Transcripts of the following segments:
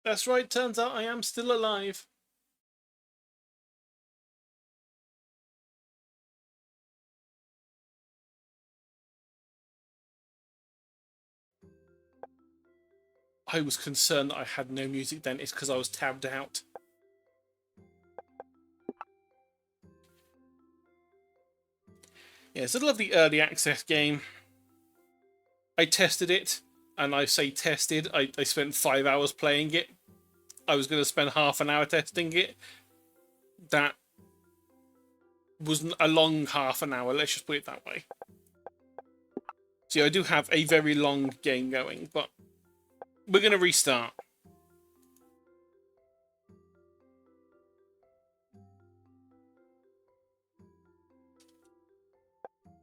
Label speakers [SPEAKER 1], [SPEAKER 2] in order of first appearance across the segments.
[SPEAKER 1] That's right, turns out I am still alive. I was concerned that I had no music then. It's because I was tabbed out. Yeah, it's a lovely early access game. I tested it, and I say tested, I spent 5 hours playing it. I was going to spend half an hour testing it. That was a long half an hour, let's just put it that way. So I do have a very long game going, but we're going to restart.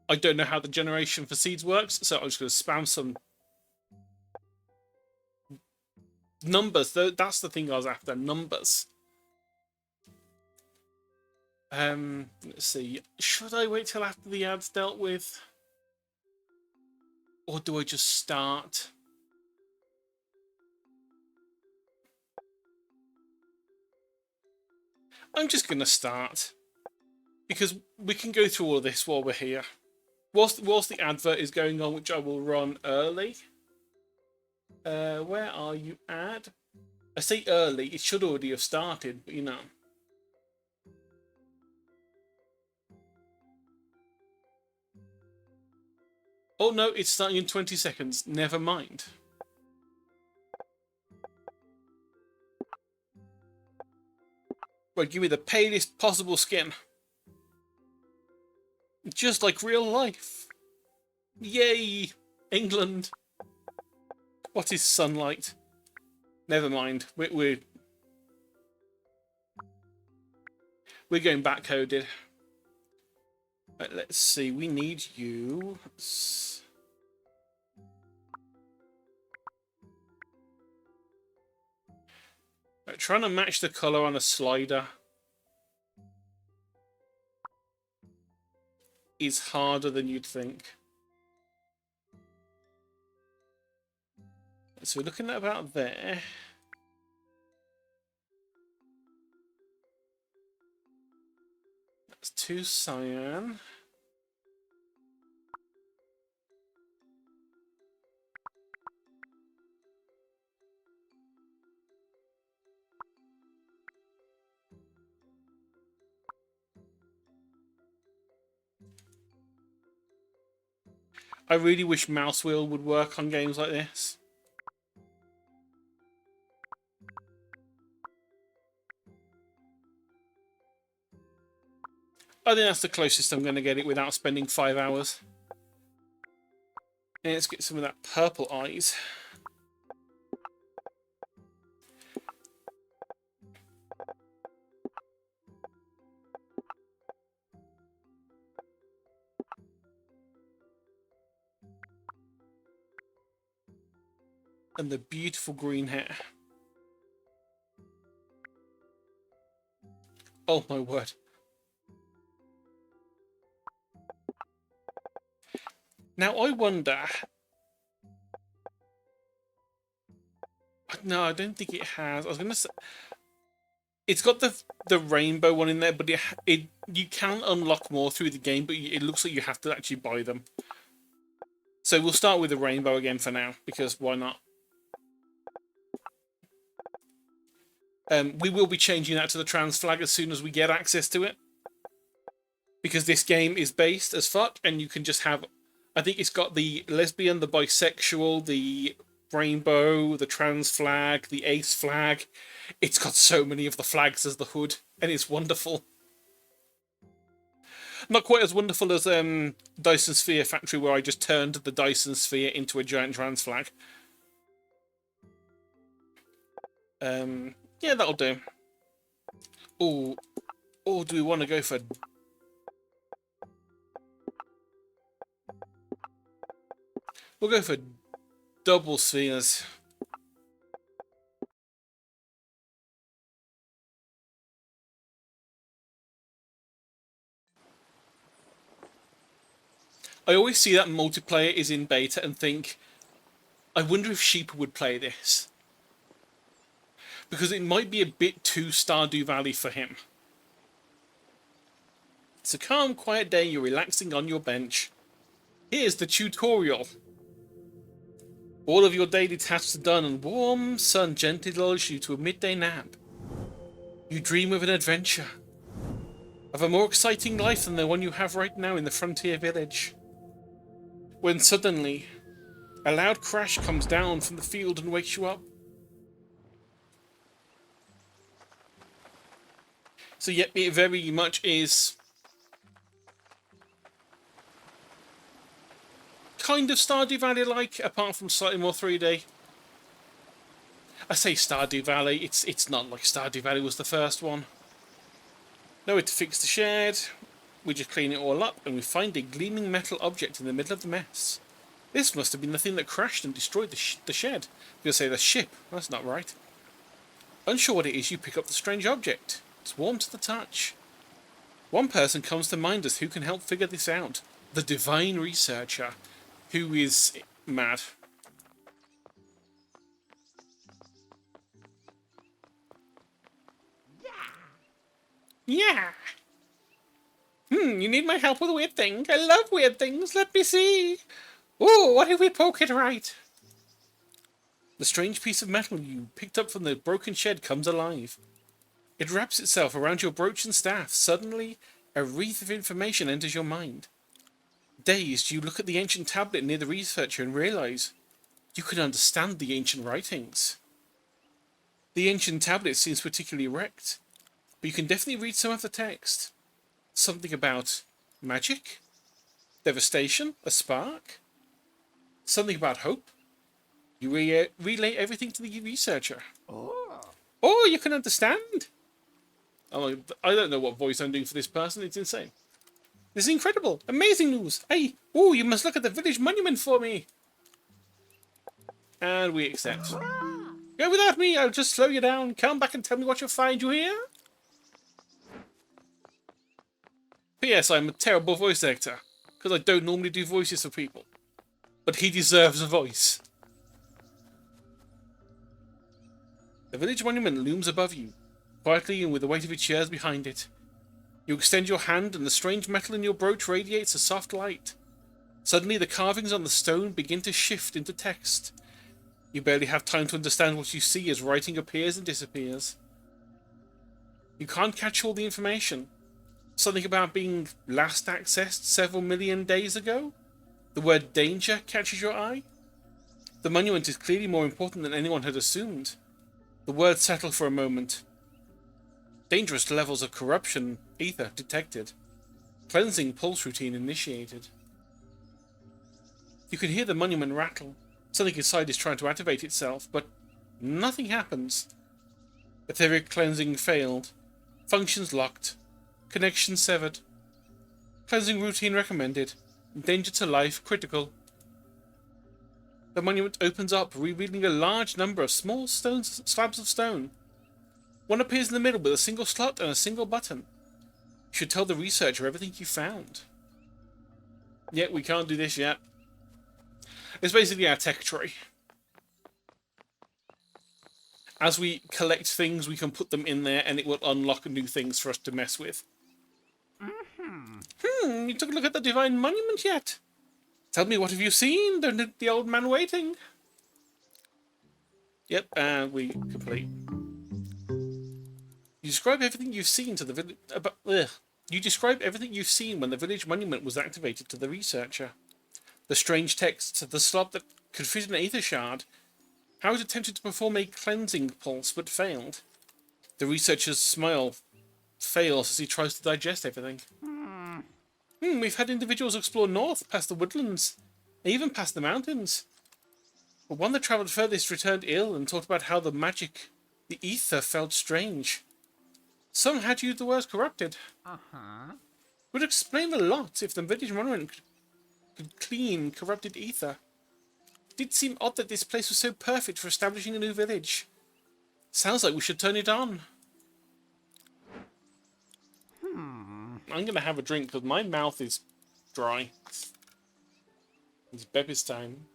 [SPEAKER 1] I don't know how the generation for seeds works, so I'm just going to spam some numbers. That's the thing I was after, numbers. Let's see. Should I wait till after the ad's dealt with? Or do I just start? I'm just going to start. Because we can go through all of this while we're here. Whilst the advert is going on, which I will run early. Where are you, ad? I say early, it should already have started, but you know. Oh no, it's starting in 20 seconds. Never mind. Right, give me the palest possible skin. Just like real life. Yay! England. What is sunlight? Never mind. We're going back coded. Right, let's see. We need you. Right, trying to match the color on a slider is harder than you'd think. So we're looking at about there. That's 2 cyan. I really wish mouse wheel would work on games like this. I think that's the closest I'm going to get it without spending 5 hours. And let's get some of that purple eyes. And the beautiful green hair. Oh my word. Now I wonder... No, I don't think it has. I was going to say... It's got the rainbow one in there, but you can unlock more through the game, but it looks like you have to actually buy them. So we'll start with the rainbow again for now, because why not? We will be changing that to the trans flag as soon as we get access to it. Because this game is based as fuck, and you can just have... I think it's got the lesbian, the bisexual, the rainbow, the trans flag, the ace flag. It's got so many of the flags as the hood, and it's wonderful. Not quite as wonderful as Dyson Sphere Factory, where I just turned the Dyson Sphere into a giant trans flag. Yeah, that'll do. Oh, do we want to go for... We'll go for double spheres. I always see that multiplayer is in beta and think, I wonder if sheep would play this. because it might be a bit too Stardew Valley for him. It's a calm, quiet day. You're relaxing on your bench. Here's the tutorial. All of your daily tasks are done, and warm sun gently lulls you to a midday nap. You dream of an adventure, of a more exciting life than the one you have right now in the frontier village. When suddenly, a loud crash comes down from the field and wakes you up. So yep, it very much is kind of Stardew Valley-like, apart from slightly more 3D. I say Stardew Valley, it's not like Stardew Valley was the first one. Nowhere to fix the shed. We just clean it all up, and we find a gleaming metal object in the middle of the mess. This must have been the thing that crashed and destroyed the shed. I'm going to say the ship. That's not right. Unsure what it is, you pick up the strange object. It's warm to the touch. One person comes to mind us who can help figure this out. The divine researcher, who is mad. Yeah. You need my help with a weird thing? I love weird things. Let me see. Oh, what if we poke it right? The strange piece of metal you picked up from the broken shed comes alive. It wraps itself around your brooch and staff. Suddenly, a wreath of information enters your mind. Dazed, you look at the ancient tablet near the researcher and realize you can understand the ancient writings. The ancient tablet seems particularly wrecked, but you can definitely read some of the text. Something about magic, devastation, a spark, something about hope. You relay everything to the researcher. Oh, you can understand? Oh, I don't know what voice I'm doing for this person. It's insane. This is incredible. Amazing news. Hey, oh, you must look at the village monument for me. And we accept. Go without me. I'll just slow you down. Come back and tell me what you'll find. You hear? P.S. I'm a terrible voice actor, because I don't normally do voices for people. But he deserves a voice. The village monument looms above you, quietly and with the weight of its years behind it. You extend your hand and the strange metal in your brooch radiates a soft light. Suddenly the carvings on the stone begin to shift into text. You barely have time to understand what you see as writing appears and disappears. You can't catch all the information. Something about being last accessed several million days ago? The word danger catches your eye? The monument is clearly more important than anyone had assumed. The words settle for a moment. Dangerous levels of corruption, ether detected. Cleansing pulse routine initiated. You can hear the monument rattle. Something inside is trying to activate itself, but nothing happens. Etheric cleansing failed. Functions locked. Connection severed. Cleansing routine recommended. Danger to life critical. The monument opens up, revealing a large number of small slabs of stone. One appears in the middle with a single slot and a single button. You should tell the researcher everything you found. Yet we can't do this yet. It's basically our tech tree. As we collect things, we can put them in there and it will unlock new things for us to mess with. You took a look at the divine monument yet? Tell me, what have you seen? Don't let the old man waiting. Yep, and we complete. You describe everything you've seen to the village. You describe everything you've seen when the village monument was activated to the researcher. The strange text, the slot that could fit an aether shard. How it attempted to perform a cleansing pulse but failed. The researcher's smile fails as he tries to digest everything. We've had individuals explore north, past the woodlands, even past the mountains. But one that travelled furthest returned ill and talked about how the magic, the ether, felt strange. Some had used the words corrupted. Would explain a lot if the village monument could clean corrupted ether. It did seem odd that this place was so perfect for establishing a new village. Sounds like we should turn it on. I'm going to have a drink because my mouth is dry. It's Beppy's time.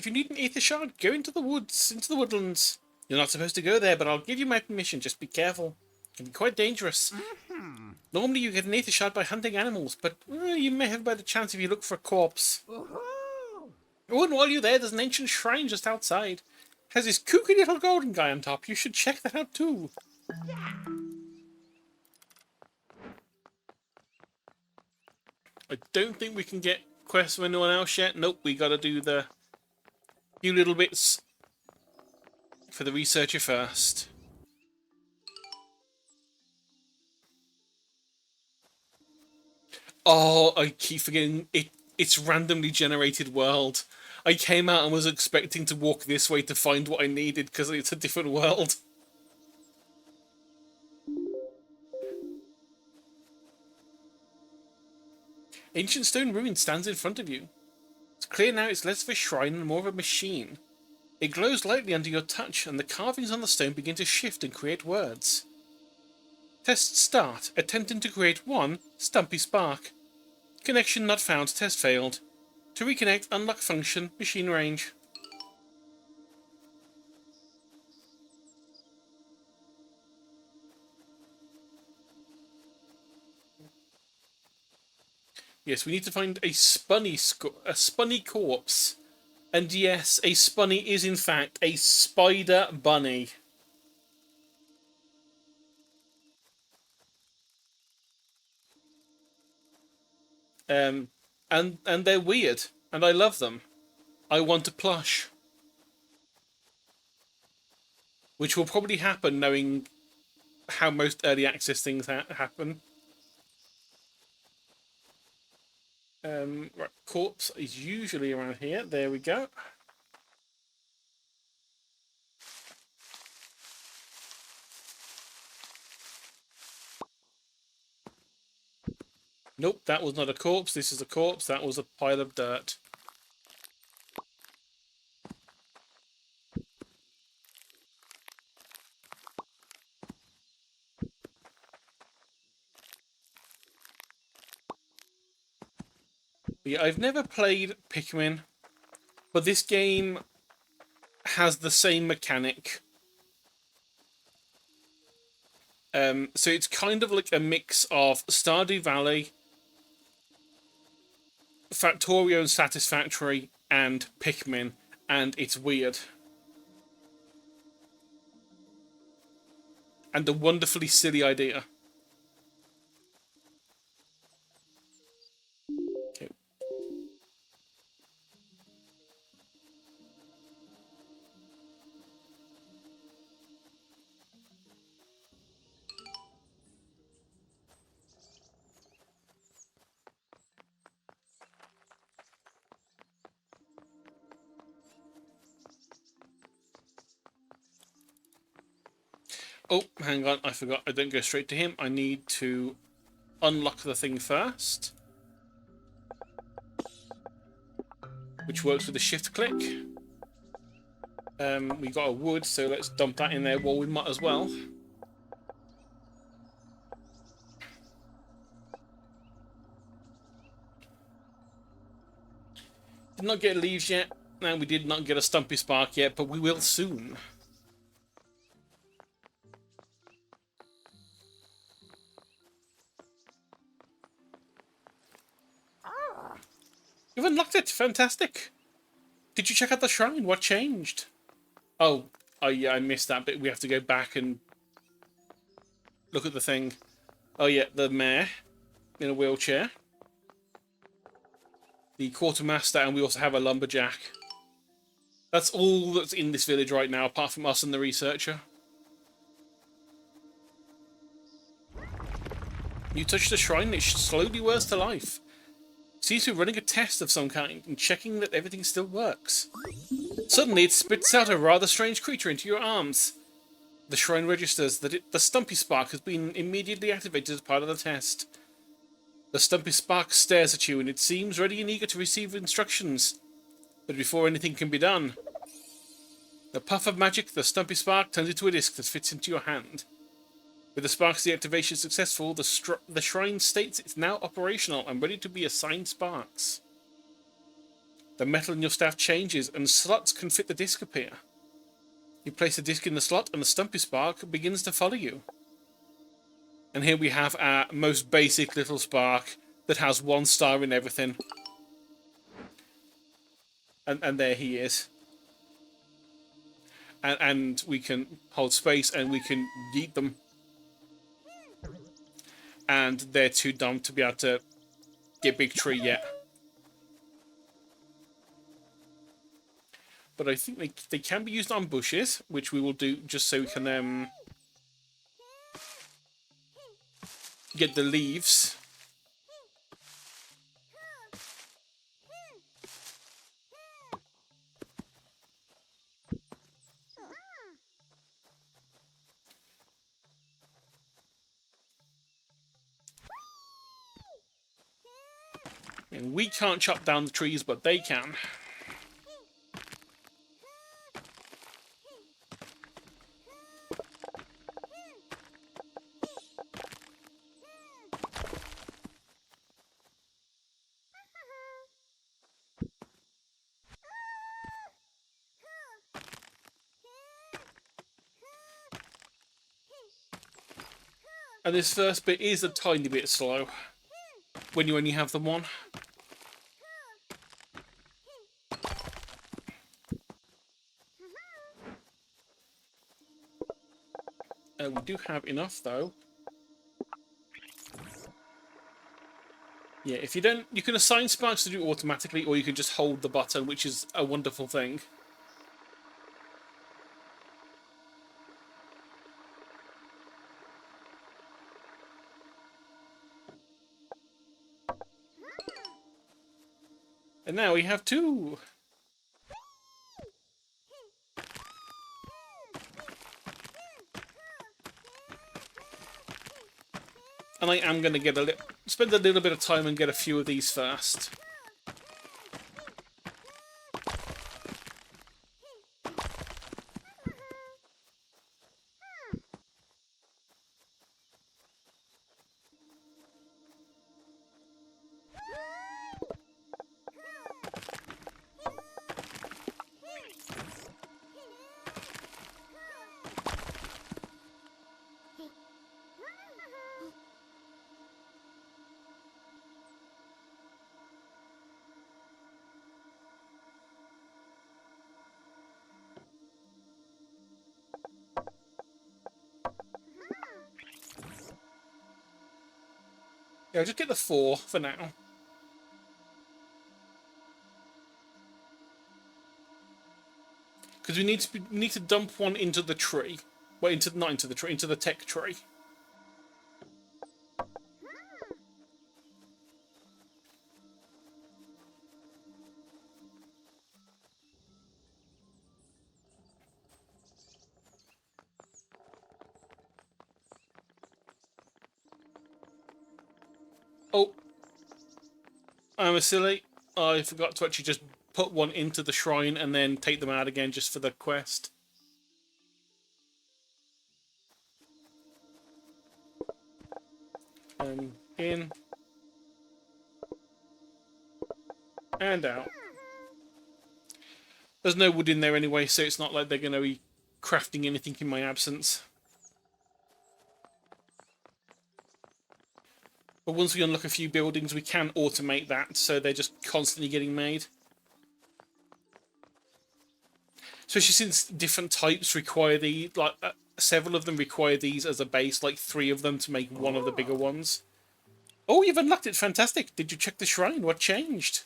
[SPEAKER 1] If you need an ether shard, go into the woods, into the woodlands. You're not supposed to go there, but I'll give you my permission. Just be careful. It can be quite dangerous. Normally you get an ether shard by hunting animals, but you may have a better chance if you look for a corpse. Oh, and while you're there, there's an ancient shrine just outside. Has this kooky little golden guy on top. You should check that out too. I don't think we can get quests from anyone else yet. Nope, we gotta do the few little bits for the researcher first. Oh, I keep forgetting it's randomly generated world. I came out and was expecting to walk this way to find what I needed because it's a different world. Ancient stone ruin stands in front of you. It's clear now it's less of a shrine and more of a machine. It glows lightly under your touch, and the carvings on the stone begin to shift and create words. Test start. Attempting to create 1 Stumpy Spark. Connection not found. Test failed. To reconnect, unlock function, machine range. Yes, we need to find a spunny corpse. And yes, a spunny is in fact a spider bunny. And they're weird, and I love them. I want a plush. Which will probably happen knowing how most early access things happen. Right, corpse is usually around here. There we go. Nope, that was not a corpse. This is a corpse. That was a pile of dirt. Yeah, I've never played Pikmin, but this game has the same mechanic. So it's kind of like a mix of Stardew Valley, Factorio and Satisfactory, and Pikmin, and it's weird. And a wonderfully silly idea. Okay. Oh, hang on, I forgot. I don't go straight to him. I need to unlock the thing first. Which works with the shift click. We got a wood, so let's dump that in there while we might as well. Did not get leaves yet, and we did not get a Stumpy Spark yet, but we will soon. You've unlocked it! Fantastic! Did you check out the shrine? What changed? Oh, yeah, I missed that bit. We have to go back and look at the thing. Oh yeah, the mayor in a wheelchair. The quartermaster, and we also have a lumberjack. That's all that's in this village right now, apart from us and the researcher. You touch the shrine, it slowly whirs to life. Seems to be running a test of some kind and checking that everything still works. Suddenly, it spits out a rather strange creature into your arms. The shrine registers that the Stumpy Spark has been immediately activated as part of the test. The Stumpy Spark stares at you and it seems ready and eager to receive instructions. But before anything can be done, a puff of magic, the Stumpy Spark turns into a disc that fits into your hand. With the Spark's deactivation successful, the shrine states it's now operational and ready to be assigned sparks. The metal in your staff changes, and slots can fit the disc appear. You place the disc in the slot, and the Stumpy Spark begins to follow you. And here we have our most basic little spark that has 1 star in everything. And there he is. And we can hold space, and we can yeet them. And they're too dumb to be able to get Big Tree yet. But I think they can be used on bushes, which we will do just so we can get the leaves. And we can't chop down the trees, but they can. And this first bit is a tiny bit slow when you only have the one. We do have enough though. Yeah, if you don't, you can assign sparks to do automatically, or you can just hold the button, which is a wonderful thing. And now we have 2. And I am going to spend a little bit of time and get a few of these first. Yeah, I'll just get the 4 for now. Because we need to dump one into the tree. Well, not into the tree, into the tech tree. Oh, I'm a silly. I forgot to actually just put one into the shrine and then take them out again just for the quest. In. And out. There's no wood in there anyway, so it's not like they're going to be crafting anything in my absence. But once we unlock a few buildings, we can automate that, so they're just constantly getting made. Especially since different types require several of them require these as a base, like 3 of them to make one of the bigger ones. Oh, you've unlocked it! Fantastic! Did you check the shrine? What changed?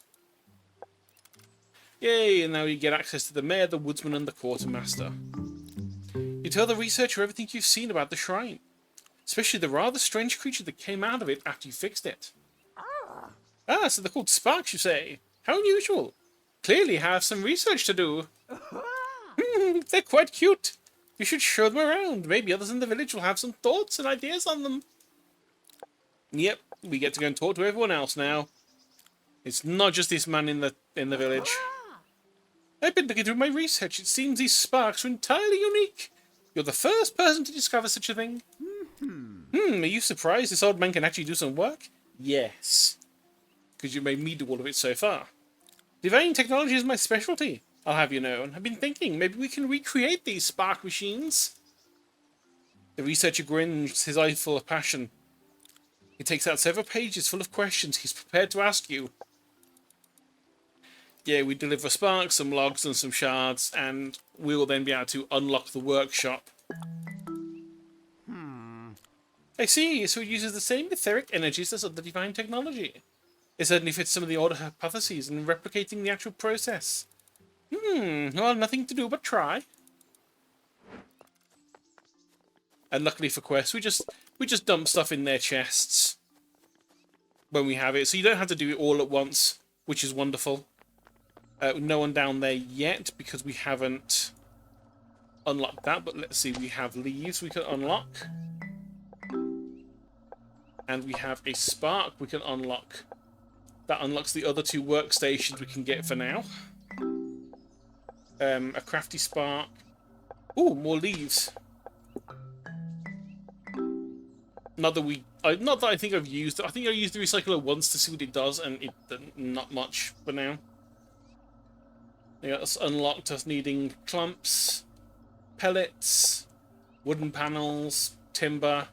[SPEAKER 1] Yay, and now you get access to the mayor, the woodsman, and the quartermaster. You tell the researcher everything you've seen about the shrine. Especially the rather strange creature that came out of it after you fixed it. Ah, so they're called sparks, you say? How unusual. Clearly have some research to do. They're quite cute. You should show them around. Maybe others in the village will have some thoughts and ideas on them. Yep, we get to go and talk to everyone else now. It's not just this man in the village. I've been looking through my research. It seems these sparks are entirely unique. You're the first person to discover such a thing. Are you surprised this old man can actually do some work? Yes. Because you made me do all of it so far. Divining technology is my specialty, I'll have you know. I've been thinking, maybe we can recreate these spark machines. The researcher grins, his eyes full of passion. He takes out several pages full of questions he's prepared to ask you. Yeah, we deliver sparks, some logs, and some shards, and we will then be able to unlock the workshop. I see, so it uses the same etheric energies as other divine technology. It certainly fits some of the order hypotheses in replicating the actual process. Well, nothing to do but try. And luckily for quests, we just dump stuff in their chests when we have it, so you don't have to do it all at once, which is wonderful. No one down there yet because we haven't unlocked that, but let's see, we have leaves we can unlock. And we have a spark we can unlock. That unlocks the other two workstations we can get for now. A crafty spark. Ooh, more leaves. Not that I think I've used it. I think I used the recycler once to see what it does, and it not much for now. They got us unlocked us needing clumps, pellets, wooden panels, timber,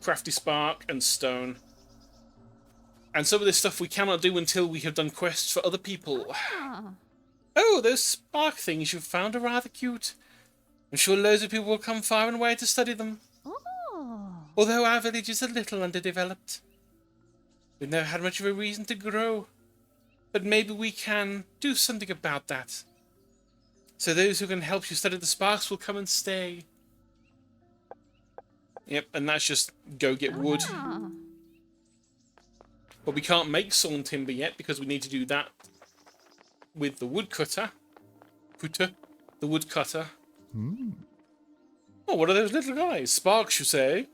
[SPEAKER 1] crafty spark, and stone. And some of this stuff we cannot do until we have done quests for other people. Oh, those spark things you've found are rather cute. I'm sure loads of people will come far and wide to study them. Although our village is a little underdeveloped. We've never had much of a reason to grow. But maybe we can do something about that. So those who can help you study the sparks will come and stay. Yep, and that's just go get wood. But we can't make sawn timber yet because we need to do that with the woodcutter. The woodcutter. Oh, what are those little guys? Sparks, you say?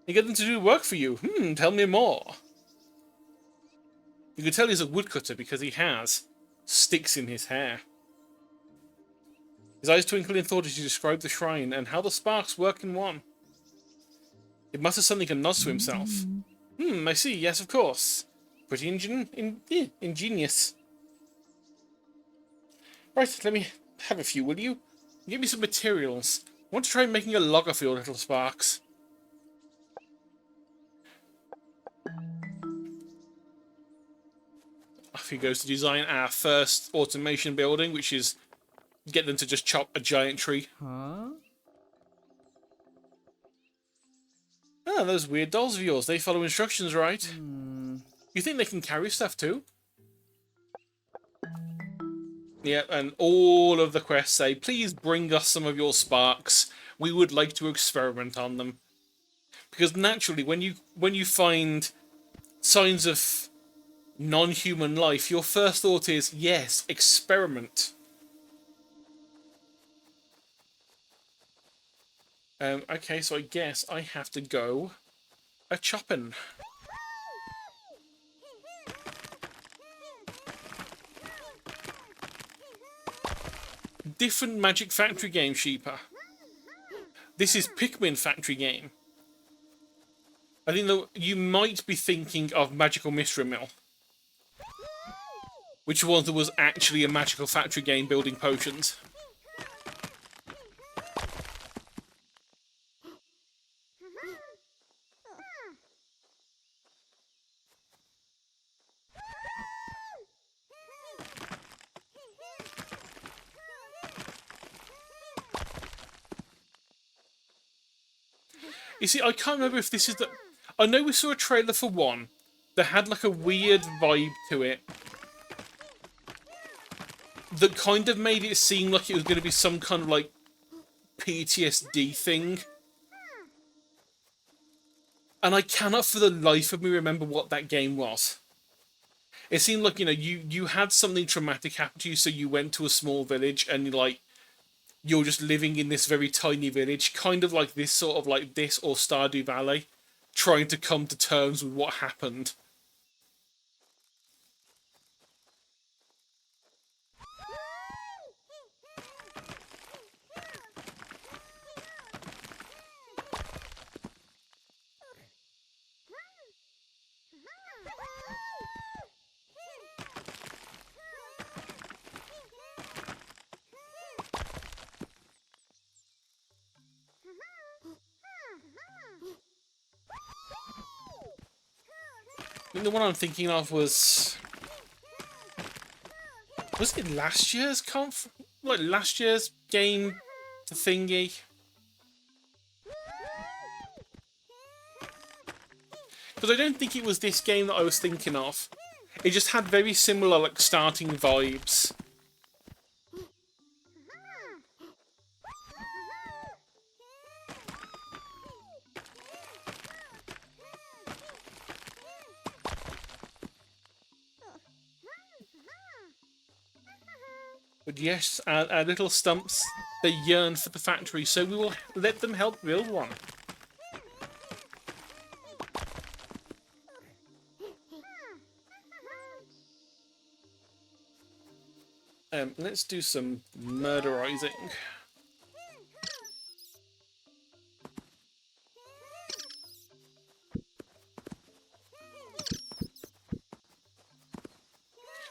[SPEAKER 1] You get them to do work for you. Tell me more. You can tell he's a woodcutter because he has sticks in his hair. His eyes twinkle in thought as he described the shrine and how the sparks work in one. It mutters something and nods to himself. I see, yes, of course. Pretty ingenious. Right, let me have a few, will you? Give me some materials. I want to try making a logger for your little sparks. Off he goes to design our first automation building, which is get them to just chop a giant tree. Oh, those weird dolls of yours, they follow instructions, right? You think they can carry stuff too? Yeah, and all of the quests say, please bring us some of your sparks. We would like to experiment on them. Because naturally, when you find signs of non-human life, your first thought is, yes, experiment. Okay, so I guess I have to go a-chopping. Different Magic Factory game, Sheeper. This is Pikmin Factory game. I think that you might be thinking of Magical Mystery Mill, which was there was actually a Magical Factory game building potions. You see, I can't remember if this is the... I know we saw a trailer for one that had like a weird vibe to it that kind of made it seem like it was going to be some kind of like PTSD thing. And I cannot for the life of me remember what that game was. It seemed like, you know, you had something traumatic happen to you, so you went to a small village and you're just living in this very tiny village, kind of like this, sort of like this or Stardew Valley, trying to come to terms with what happened. I think the one I'm thinking of was it last year's last year's game, the thingy? Because I don't think it was this game that I was thinking of. It just had very similar, like, starting vibes. But yes, our little stumps, they yearn for the factory, so we will let them help build one. Let's do some murderizing.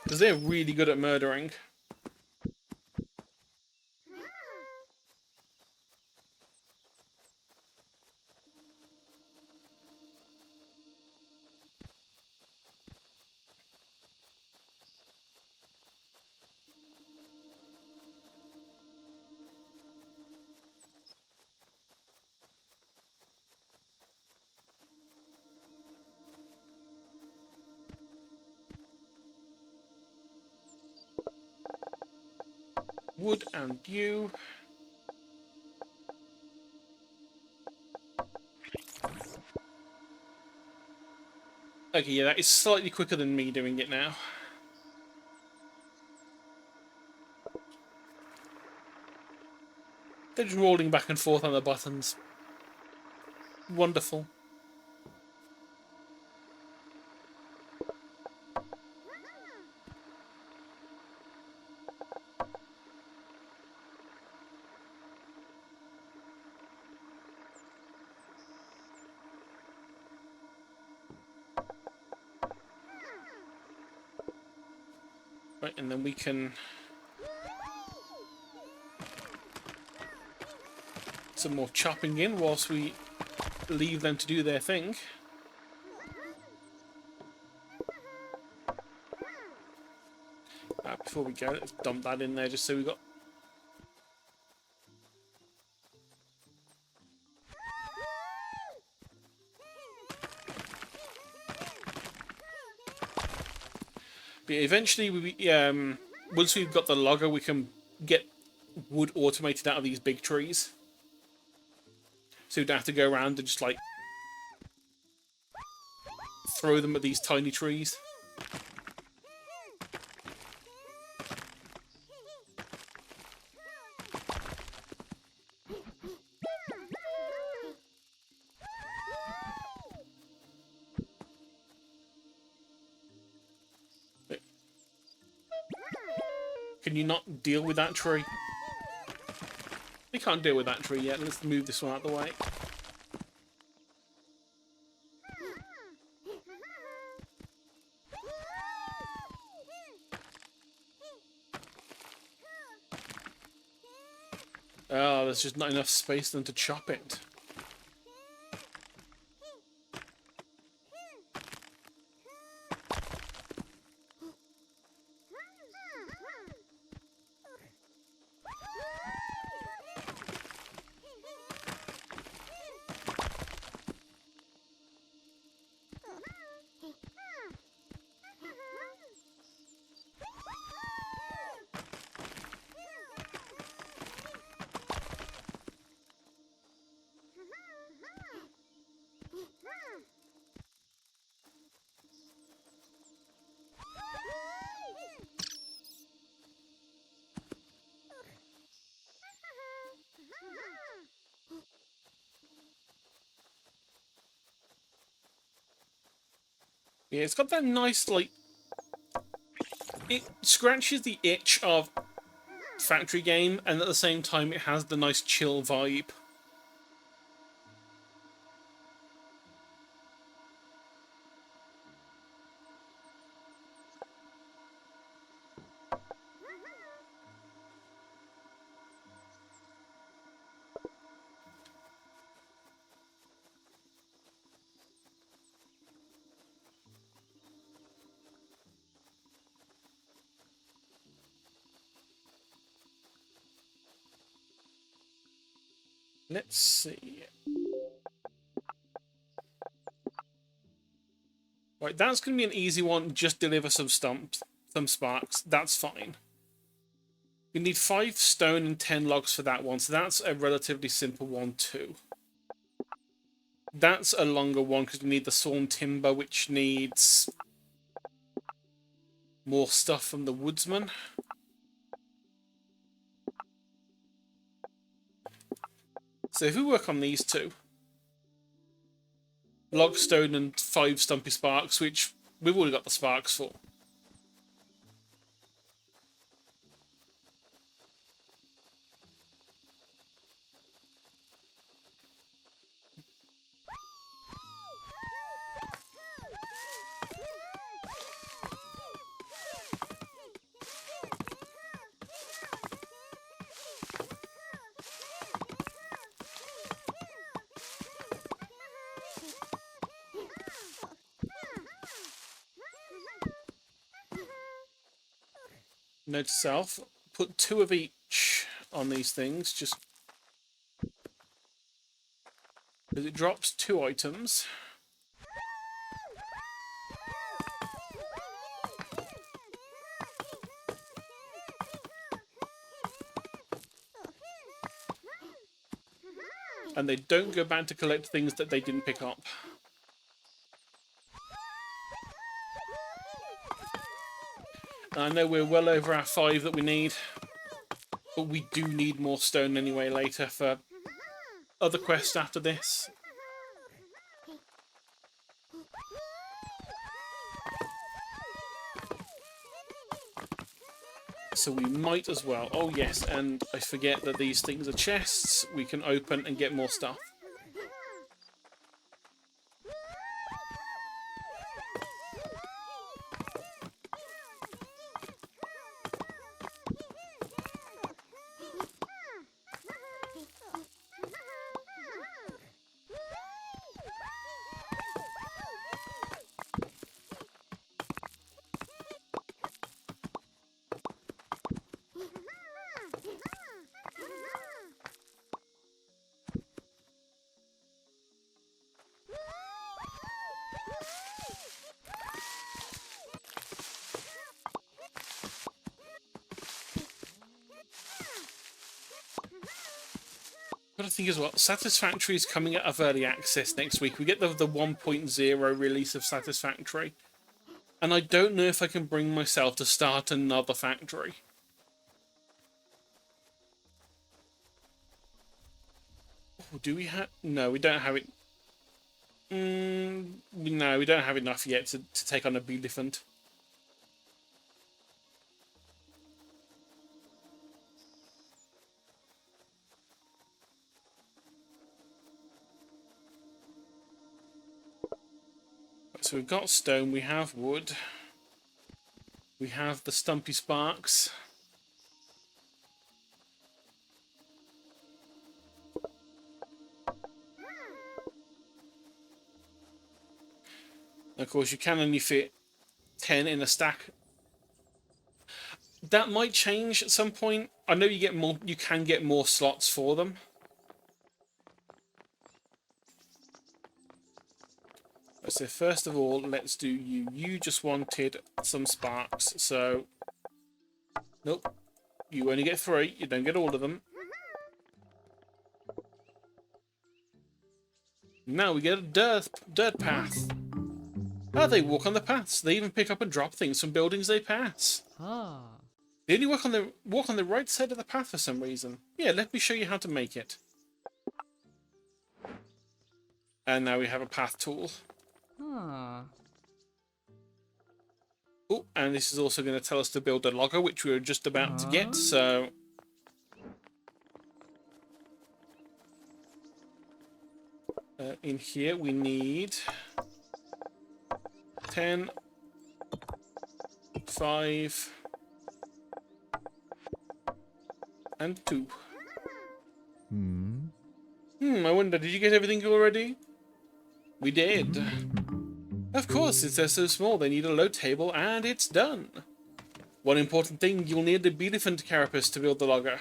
[SPEAKER 1] Because they're really good at murdering. Wood and you. Okay, yeah, that is slightly quicker than me doing it now. They're just rolling back and forth on the buttons. Wonderful. Right, and then we can... some more chopping in whilst we leave them to do their thing. Before we go, let's dump that in there just so we got... But eventually, once we've got the logger, we can get wood automated out of these big trees. So we don't have to go around and just, like, throw them at these tiny trees. Can you not deal with that tree? We can't deal with that tree yet. Let's move this one out of the way. Oh, there's just not enough space then to chop it. Yeah, it's got that nice, like... It scratches the itch of factory game, and at the same time it has the nice chill vibe. Let's see. Right, that's going to be an easy one. Just deliver some sparks. That's fine. We need 5 stone and 10 logs for that one, so that's a relatively simple one too. That's a longer one because we need the sawn timber, which needs more stuff from the woodsman. So if we work on these two, log, stone, and 5 stumpy sparks, which we've already got the sparks for. Note to self, put 2 of each on these things, just because it drops 2 items. And they don't go back to collect things that they didn't pick up. I know we're well over our 5 that we need, but we do need more stone anyway later for other quests after this. So we might as well. Oh yes, and I forget that these things are chests we can open and get more stuff. But I think as well, Satisfactory is coming out of early access next week. We get the 1.0 release of Satisfactory. And I don't know if I can bring myself to start another factory. Oh, do we have... No, we don't have it. No, we don't have enough yet to take on a Elephant. So we've got stone, we have wood, we have the stumpy sparks. And of course, you can only fit 10 in a stack. That might change at some point. I know you get more. You can get more slots for them. So first of all, let's do you. You just wanted some sparks, so nope. You only get 3. You don't get all of them. Now we get a dirt path. Oh, they walk on the paths. They even pick up and drop things from buildings they pass. They only walk on the right side of the path for some reason. Yeah, let me show you how to make it. And now we have a path tool. Oh, and this is also going to tell us to build a logger, which we were just about to get, so... in here we need 10, 5, and 2. I wonder, did you get everything already? We did. Of course, since they're so small, they need a load table, and it's done. One important thing, you'll need the elephant carapace to build the logger.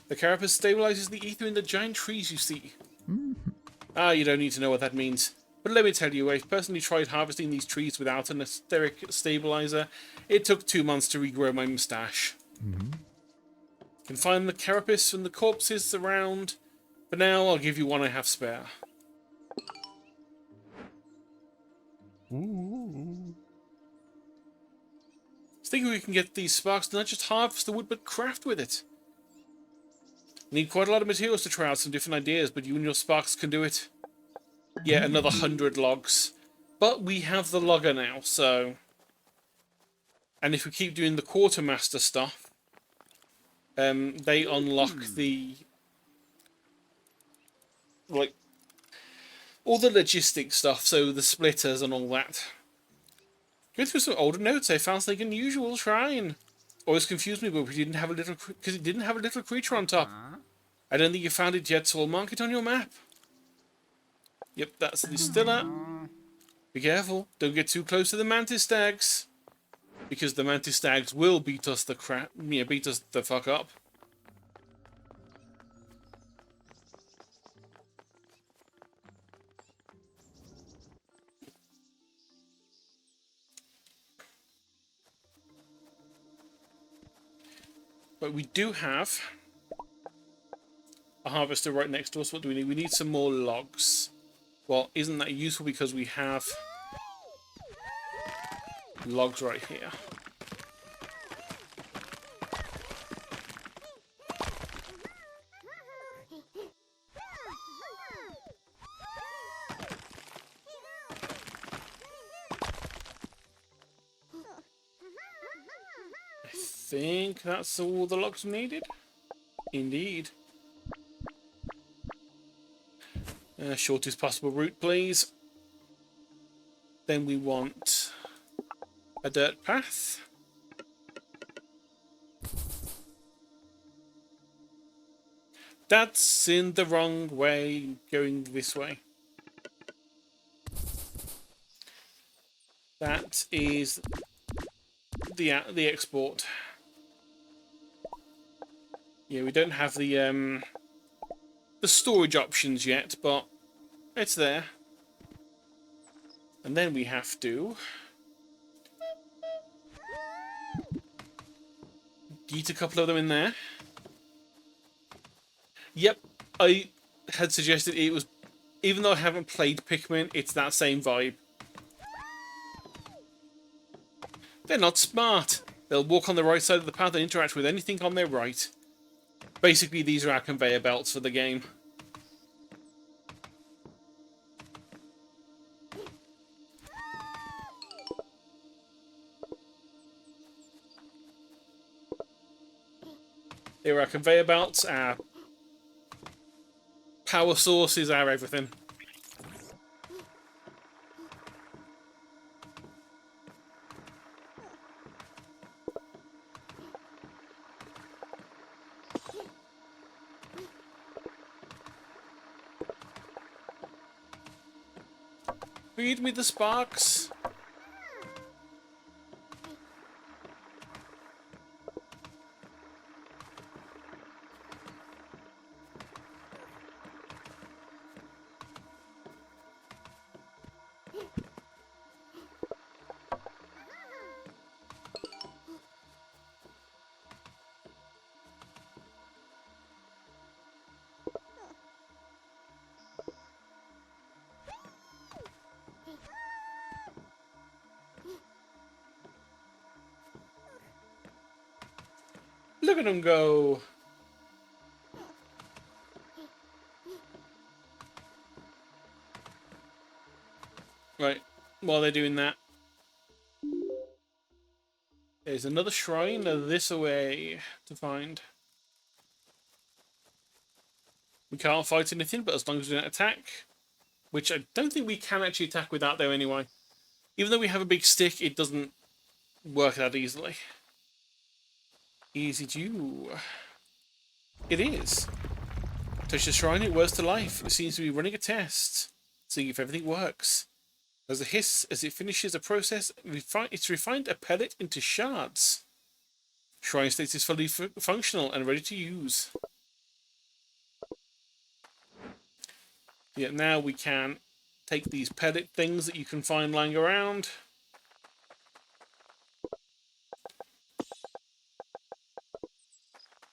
[SPEAKER 1] The carapace stabilizes the ether in the giant trees you see. Ah, you don't need to know what that means. But let me tell you, I've personally tried harvesting these trees without an etheric stabilizer. It took 2 months to regrow my moustache. Can find the carapace and the corpses around. For now, I'll give you one I have spare.
[SPEAKER 2] Ooh.
[SPEAKER 1] I was thinking we can get these sparks to not just harvest the wood, but craft with it. Need quite a lot of materials to try out some different ideas, but you and your sparks can do it. Yeah, another 100 logs. But we have the logger now, so... And if we keep doing the quartermaster stuff, they unlock the... like... all the logistic stuff, so the splitters and all that. Going through some older notes, I found something unusual shrine. Always confused me, but we didn't have a little... because it didn't have a little creature on top. I don't think you found it yet, so I'll mark it on your map. Yep, that's the distiller. Be careful, don't get too close to the mantis stags. Because the mantis stags will beat us the beat us the fuck up. But we do have a harvester right next to us. What do we need? We need some more logs. Well, isn't that useful because we have logs right here. I think that's all the logs needed. Indeed. Shortest possible route, please. Then we want a dirt path. That's in the wrong way, going this way. That is the export. Yeah, we don't have the storage options yet, but it's there. And then we have to get a couple of them in there. Yep, I had suggested it was, even though I haven't played Pikmin, it's that same vibe. They're not smart. They'll walk on the right side of the path and interact with anything on their right. Basically, these are our conveyor belts for the game. They're our conveyor belts, our power sources, our everything. Feed me the sparks. Look at them go. Right, while they're doing that, there's another shrine this way to find. We can't fight anything, but as long as we don't attack, which I don't think we can actually attack with that though anyway. Even though we have a big stick, it doesn't work that easily. Easy to... It is. Touch the shrine, it works to life. It seems to be running a test, seeing if everything works. There's a hiss as it finishes a process. It's refined a pellet into shards. Shrine state is fully functional and ready to use. Yeah, now we can take these pellet things that you can find lying around.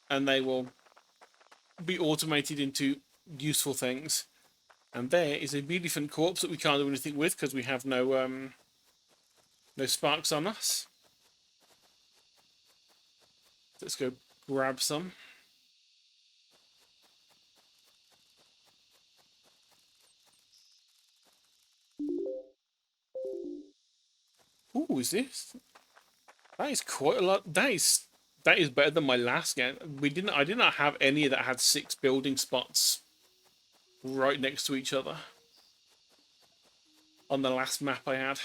[SPEAKER 1] And they will be automated into useful things. And there is a elephant corpse that we can't do anything with because we have no sparks on us. Let's go grab some. Ooh, is this? That is quite a lot. That is better than my last game. I did not have any that had 6 building spots right next to each other on the last map I had.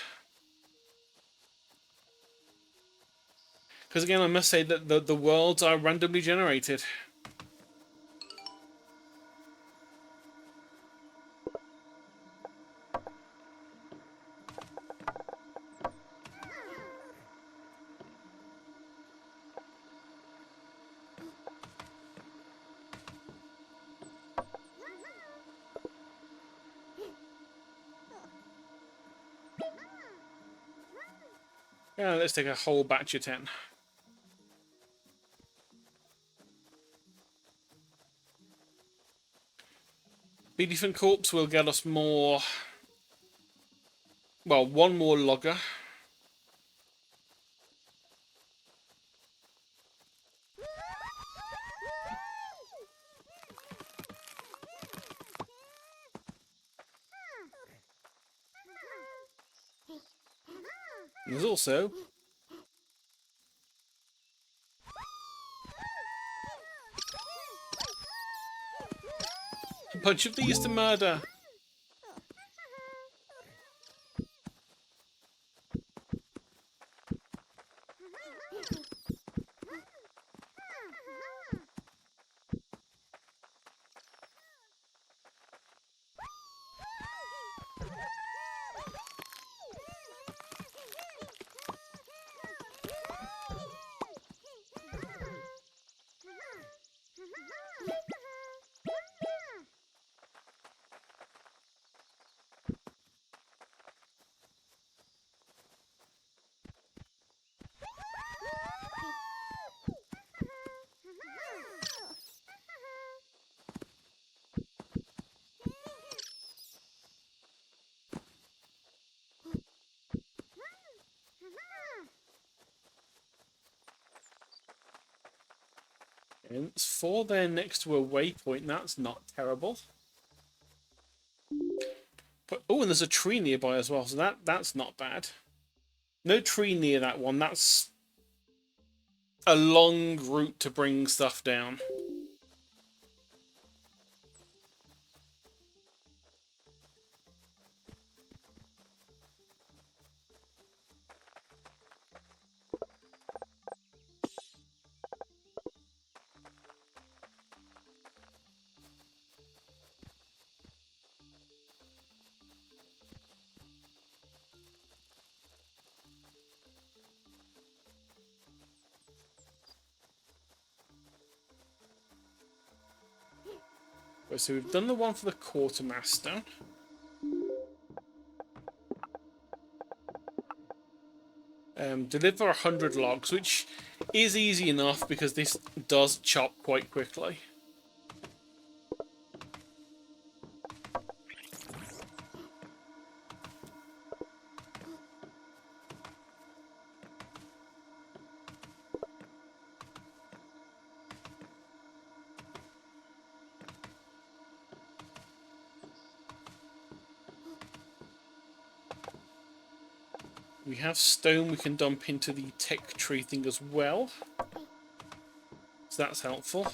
[SPEAKER 1] Because again, I must say that the worlds are randomly generated. Yeah, let's take a whole batch of 10. Elephant corpse will get us more. Well, one more logger. There's also a bunch of these to murder. And it's 4 there next to a waypoint. That's not terrible. But oh, and there's a tree nearby as well, so that's not bad. No tree near that one. That's a long route to bring stuff down. So we've done the one for the quartermaster. Deliver 100 logs, which is easy enough because this does chop quite quickly. We have stone we can dump into the tech tree thing as well. So that's helpful.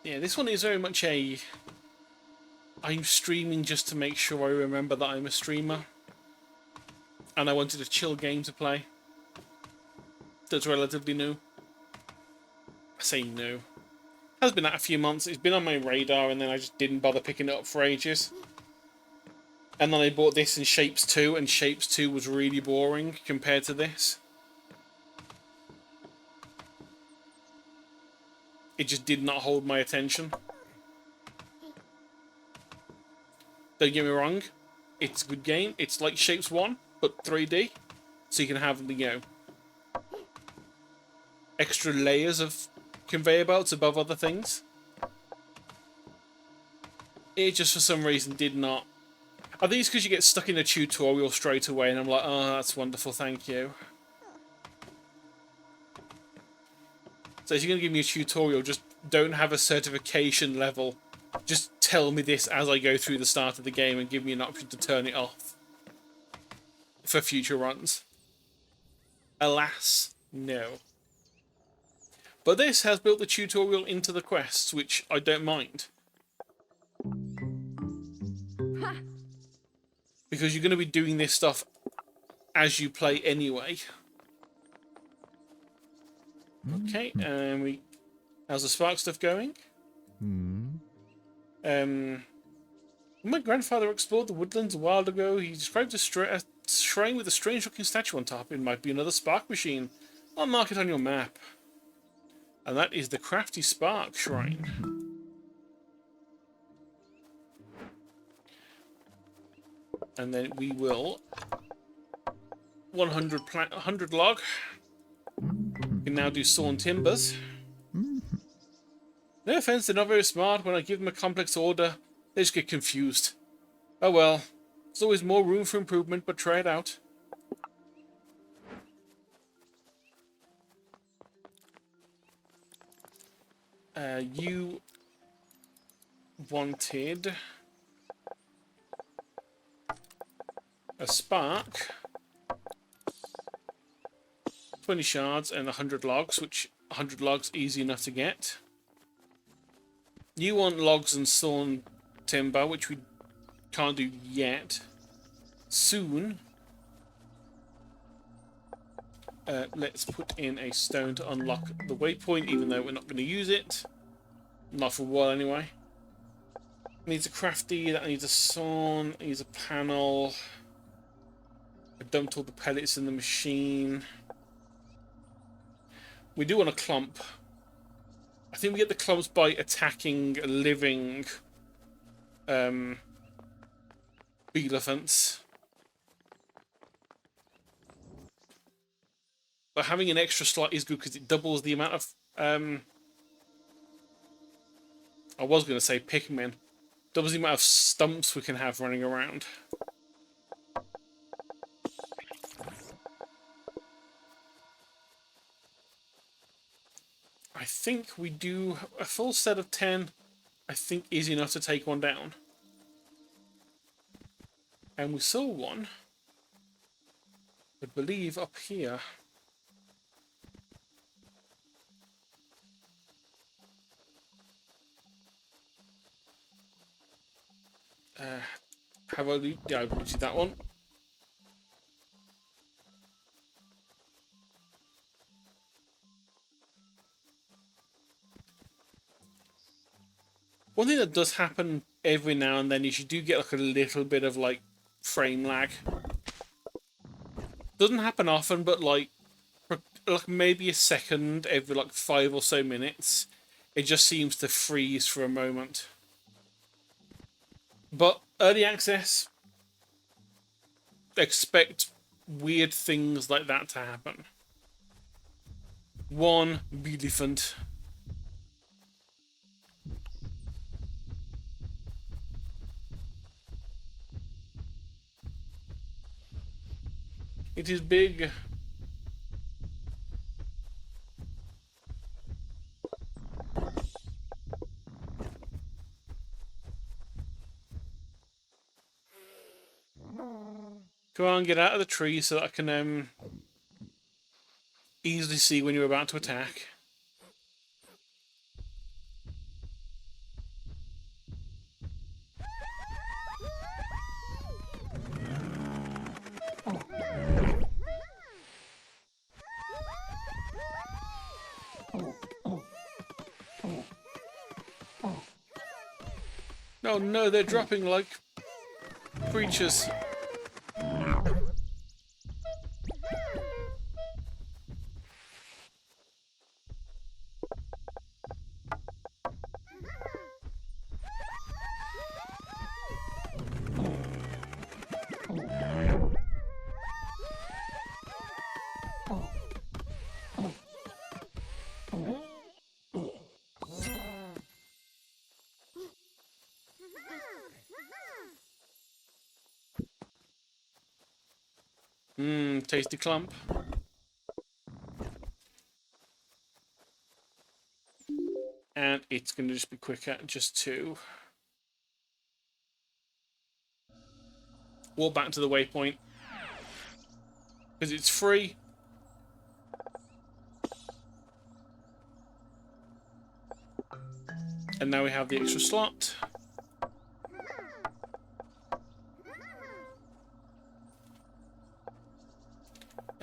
[SPEAKER 1] Yeah, this one is very much a... I'm streaming just to make sure I remember that I'm a streamer. And I wanted a chill game to play. That's relatively new. I say new. Has been out a few months. It's been on my radar and then I just didn't bother picking it up for ages. And then I bought this in Shapes 2, and Shapes 2 was really boring compared to this. It just did not hold my attention. Don't get me wrong, it's a good game. It's like Shapes 1, but 3D. So you can have, you know, extra layers of conveyor belts above other things. It just for some reason did not. I think it's because you get stuck in a tutorial straight away, and I'm like, oh, that's wonderful, thank you. So if you're going to give me a tutorial, just don't have a certification level. Just tell me this as I go through the start of the game and give me an option to turn it off for future runs. Alas, no. But this has built the tutorial into the quests, which I don't mind. Because you're going to be doing this stuff as you play anyway. Okay, and how's the spark stuff going? When my grandfather explored the woodlands a while ago, he described a shrine with a strange-looking statue on top. It might be another spark machine. I'll mark it on your map. And that is the Crafty Spark Shrine. And then we will 100 log. We can now do sawn timbers. No offense, they're not very smart. When I give them a complex order, they just get confused. Oh well, there's always more room for improvement, but try it out. You wanted a spark, 20 shards and 100 logs, which 100 logs easy enough to get. You want logs and sawn timber, which we can't do yet. Soon. Let's put in a stone to unlock the waypoint, even though we're not going to use it. Not for a while anyway. Needs a crafty, that needs a sawn, that needs a panel. I dumped all the pellets in the machine. We do want a clump. I think we get the clumps by attacking living bee elephants. But having an extra slot is good because it doubles the amount of I was going to say Pikmin. Doubles the amount of stumps we can have running around. I think we do a full set of 10. I think is enough to take one down. And we saw one, I believe, up here. Have I? Yeah, I looted that one. One thing that does happen every now and then is you do get like a little bit of like frame lag. Doesn't happen often, but like maybe a second every like 5 or so minutes, it just seems to freeze for a moment. But early access, expect weird things like that to happen. One elephant. It is big. Come on, get out of the tree so that I can easily see when you're about to attack. Oh no, they're dropping like creatures. Mmm, tasty clump. And it's going to just be quicker just to walk back to the waypoint. Because it's free. And now we have the extra slot.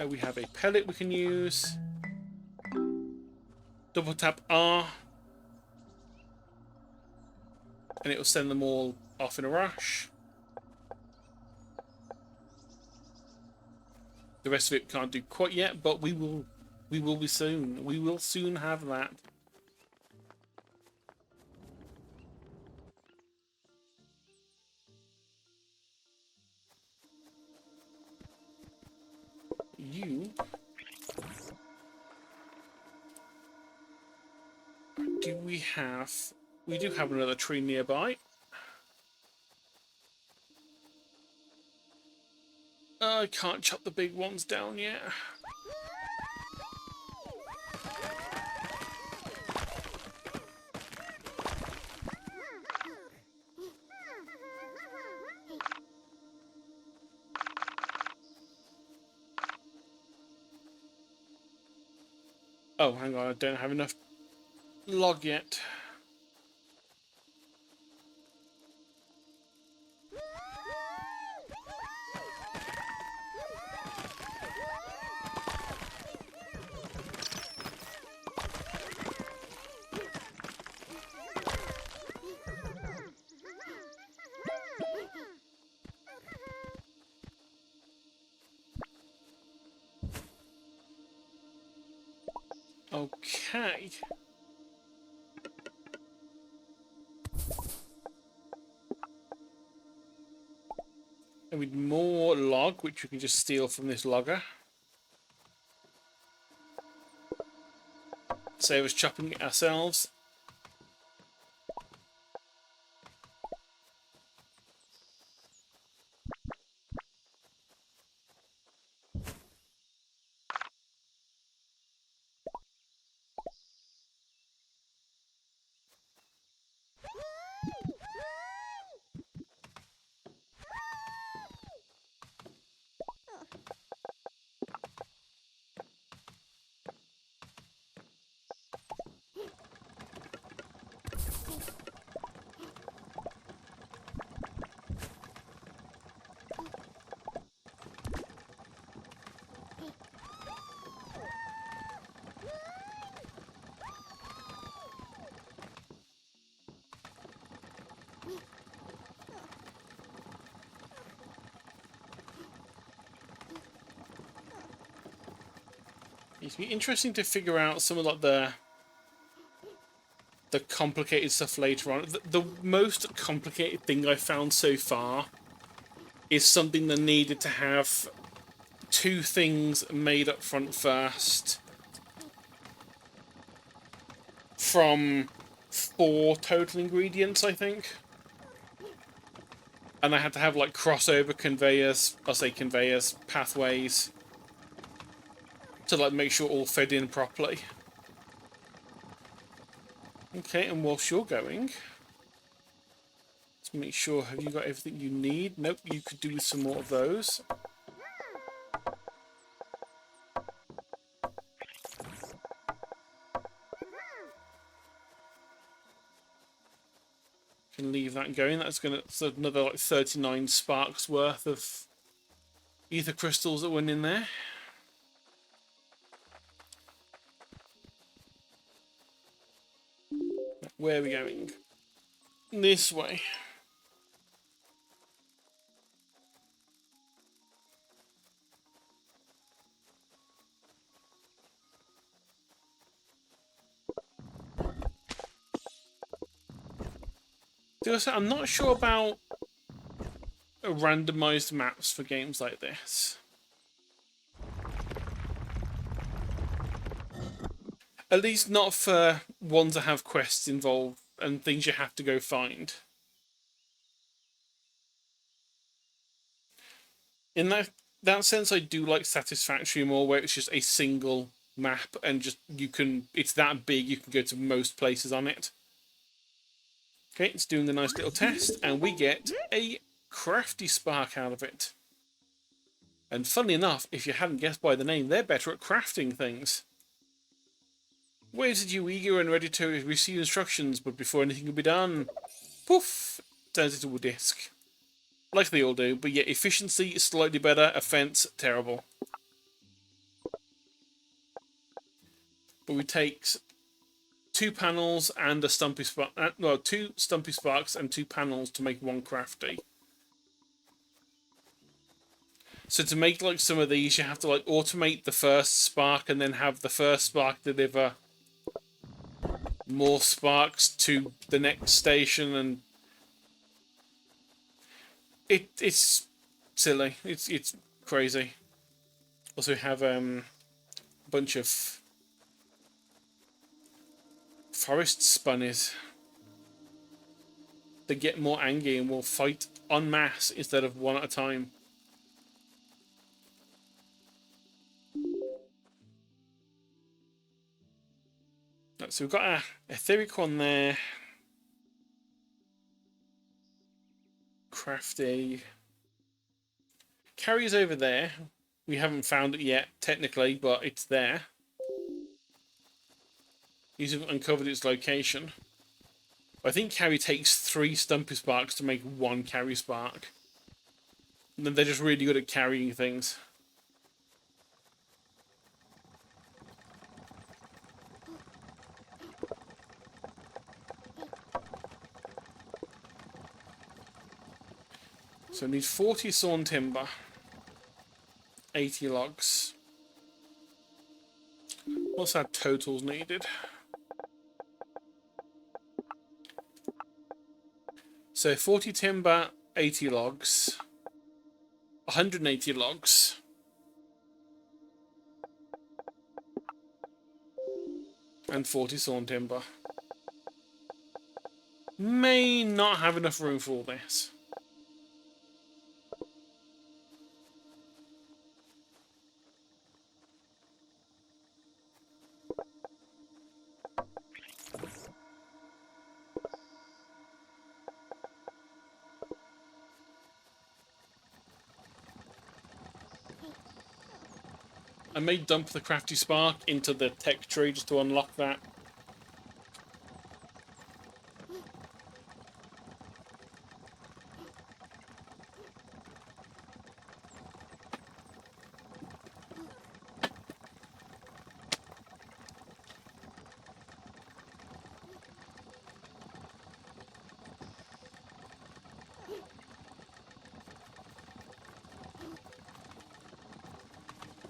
[SPEAKER 1] We have a pellet we can use. Double tap R. And it will send them all off in a rush. The rest of it can't do quite yet, but we will be soon. We will soon have that. You do we do have another tree nearby. I can't chop the big ones down yet. Oh, hang on, I don't have enough log yet. Okay. And we need more log, which we can just steal from this logger. Save us chopping it ourselves. It'd be interesting to figure out some of like the complicated stuff later on. The most complicated thing I found so far is something that needed to have two things made up front first from 4 total ingredients, I think. And I had to have like crossover conveyors, I'll say conveyors, pathways, to like make sure all fed in properly. Okay, and whilst you're going, let's make sure, have you got everything you need? Nope, you could do with some more of those. Can leave that going. That's another like 39 sparks worth of ether crystals that went in there. Where are we going? This way. was, I'm not sure about randomized maps for games like this. At least not for ones that have quests involved and things you have to go find. In that sense, I do like Satisfactory more, where it's just a single map and just it's that big you can go to most places on it. Okay, it's doing a nice little test, and we get a crafty spark out of it. And funnily enough, if you hadn't guessed by the name, they're better at crafting things. Waited you eager and ready to receive instructions, but before anything could be done, poof, turns into a disc. Like they all do, but yet efficiency is slightly better, offense terrible. But we take 2 panels and a stumpy spark. No, 2 stumpy sparks and 2 panels to make 1 crafty. So to make like some of these, you have to like automate the first spark and then have the first spark deliver more sparks to the next station, and it's silly. It's crazy. Also have a bunch of forest spunnies. They get more angry and will fight en masse instead of one at a time. Right, so we've got a etheric one there. Crafty. Carrie's over there. We haven't found it yet, technically, but it's there. He's uncovered its location. I think Carrie takes 3 Stumpy Sparks to make 1 Carry Spark. And then they're just really good at carrying things. So I need 40 sawn timber, 80 logs. What's our totals needed? So 40 timber, 80 logs, 180 logs, and 40 sawn timber. May not have enough room for all this. I may dump the crafty spark into the tech tree just to unlock that.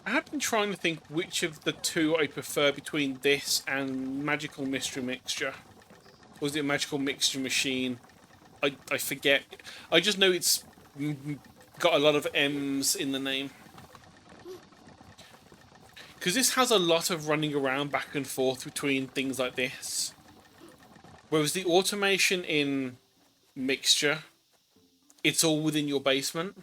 [SPEAKER 1] I have been trying to think which of the 2 I prefer between this and Magical Mystery Mixture. Or is it Magical Mixture Machine? I forget. I just know it's got a lot of M's in the name. Because this has a lot of running around back and forth between things like this. Whereas the automation in Mixture, it's all within your basement.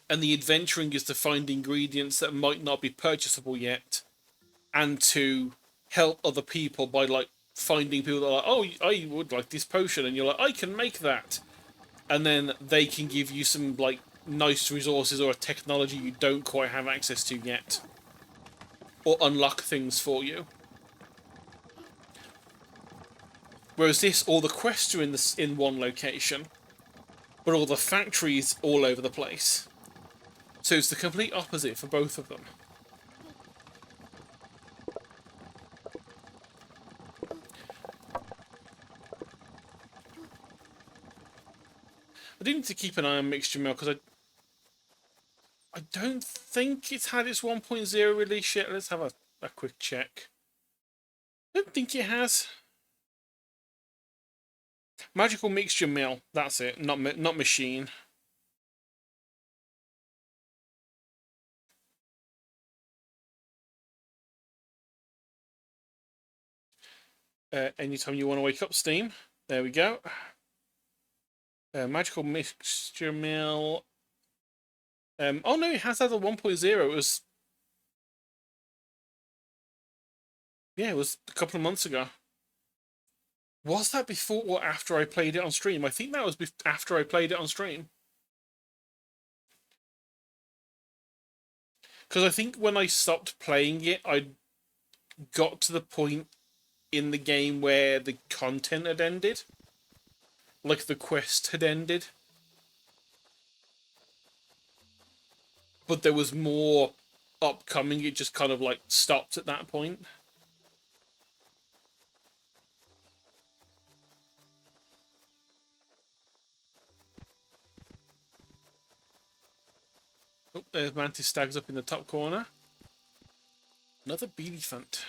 [SPEAKER 1] And the adventuring is to find ingredients that might not be purchasable yet, and to help other people by like finding people that are like, oh, I would like this potion, and you're like, I can make that, and then they can give you some like nice resources or a technology you don't quite have access to yet, or unlock things for you. Whereas this, all the quests are in one location, but all the factories all over the place. So it's the complete opposite for both of them. I do need to keep an eye on Mixture Mill because I don't think it's had its 1.0 release yet. Let's have a quick check. I don't think it has. Magical mixture mill. That's it. Not machine. Anytime you want to wake up steam. There we go. Magical mixture mill. Oh no, it has that at 1.0. It was... Yeah, it was a couple of months ago. Was that before or after I played it on stream? I think that was after I played it on stream. Because I think when I stopped playing it, I got to the point in the game where the content had ended. Like the quest had ended. But there was more upcoming, it just kind of like stopped at that point. Oh, there's Mantis Stags up in the top corner. Another Beelephant.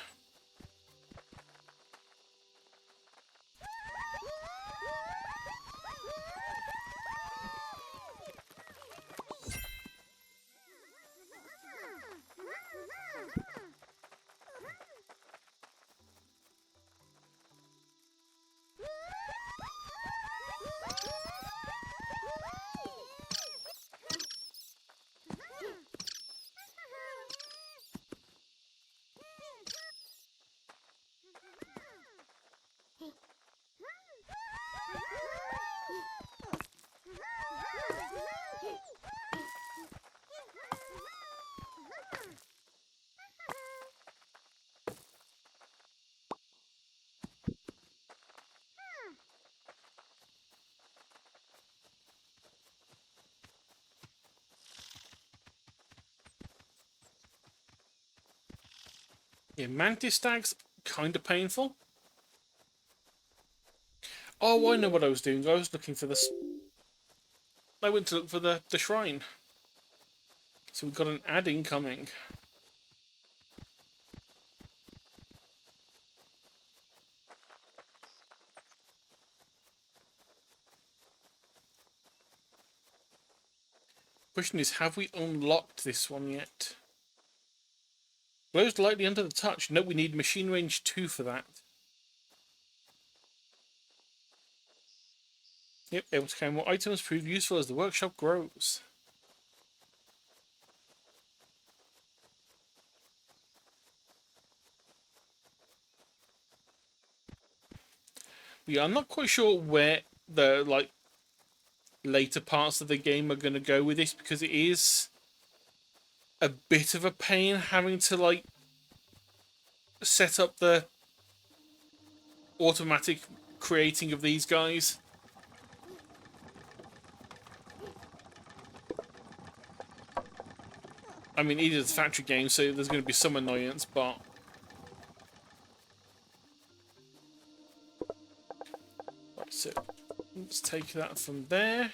[SPEAKER 1] Yeah, Mantis Stags, kind of painful. Oh, I know what I was doing. I was looking for this. I went to look for the shrine. So we've got an ad incoming. Question is, have we unlocked this one yet? Glows lightly under the touch. No, we need machine range 2 for that. Yep, able to carry more items, prove useful as the workshop grows. Yeah, I'm not quite sure where the like later parts of the game are going to go with this, because it is a bit of a pain having to like set up the automatic creating of these guys. I mean, it is a factory game, so there's going to be some annoyance, but... Right, so let's take that from there.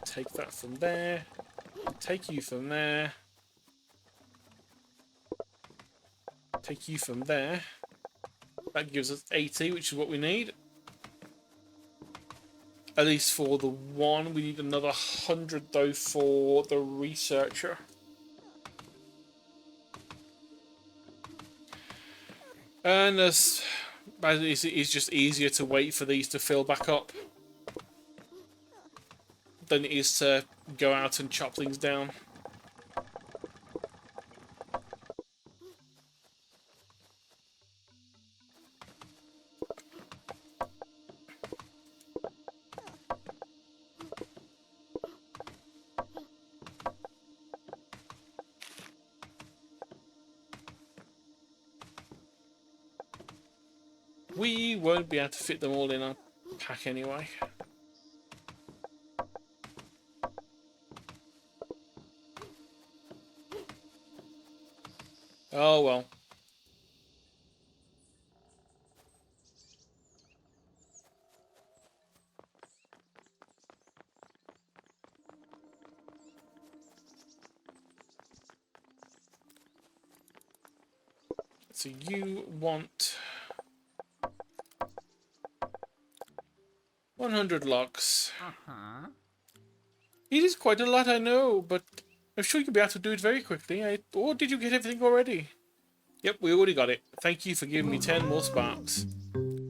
[SPEAKER 1] Take that from there. Take you from there. Take you from there. That gives us 80, which is what we need. At least for the one. We need another 100 though for the researcher. And it's just easier to wait for these to fill back up than it is to go out and chop things down. We won't be able to fit them all in our pack anyway. Oh well. So you want 100 logs.
[SPEAKER 2] Uh-huh.
[SPEAKER 1] It is quite a lot, I know, but I'm sure you'll be able to do it very quickly. Or did you get everything already? Yep, we already got it. Thank you for giving me 10 more sparks.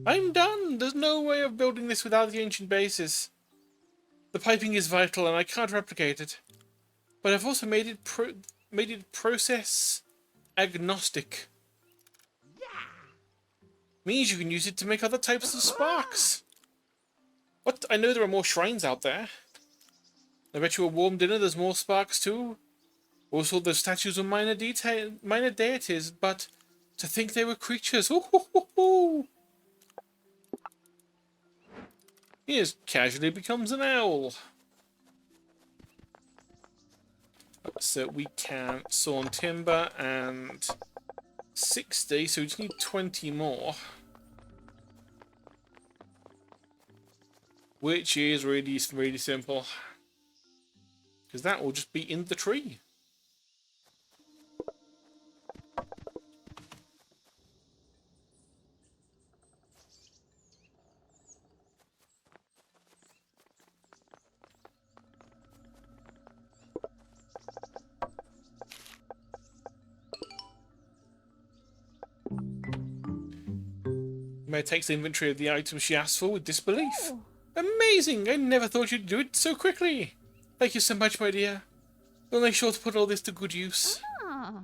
[SPEAKER 1] I'm done! There's no way of building this without the ancient bases. The piping is vital and I can't replicate it. But I've also made it process agnostic. Means you can use it to make other types of sparks. What? I know there are more shrines out there. I bet you a warm dinner there's more sparks too. Also, those statues were minor deities, but to think they were creatures. Ooh, hoo, hoo, hoo. He just casually becomes an owl. So we can sawn timber and 60, so we just need 20 more. Which is really, really simple. Because that will just be in the tree. Mary takes the inventory of the items she asked for with disbelief.
[SPEAKER 3] Oh.
[SPEAKER 1] Amazing! I never thought you'd do it so quickly. Thank you so much, my dear. We'll make sure to put all this to good use.
[SPEAKER 3] Ah.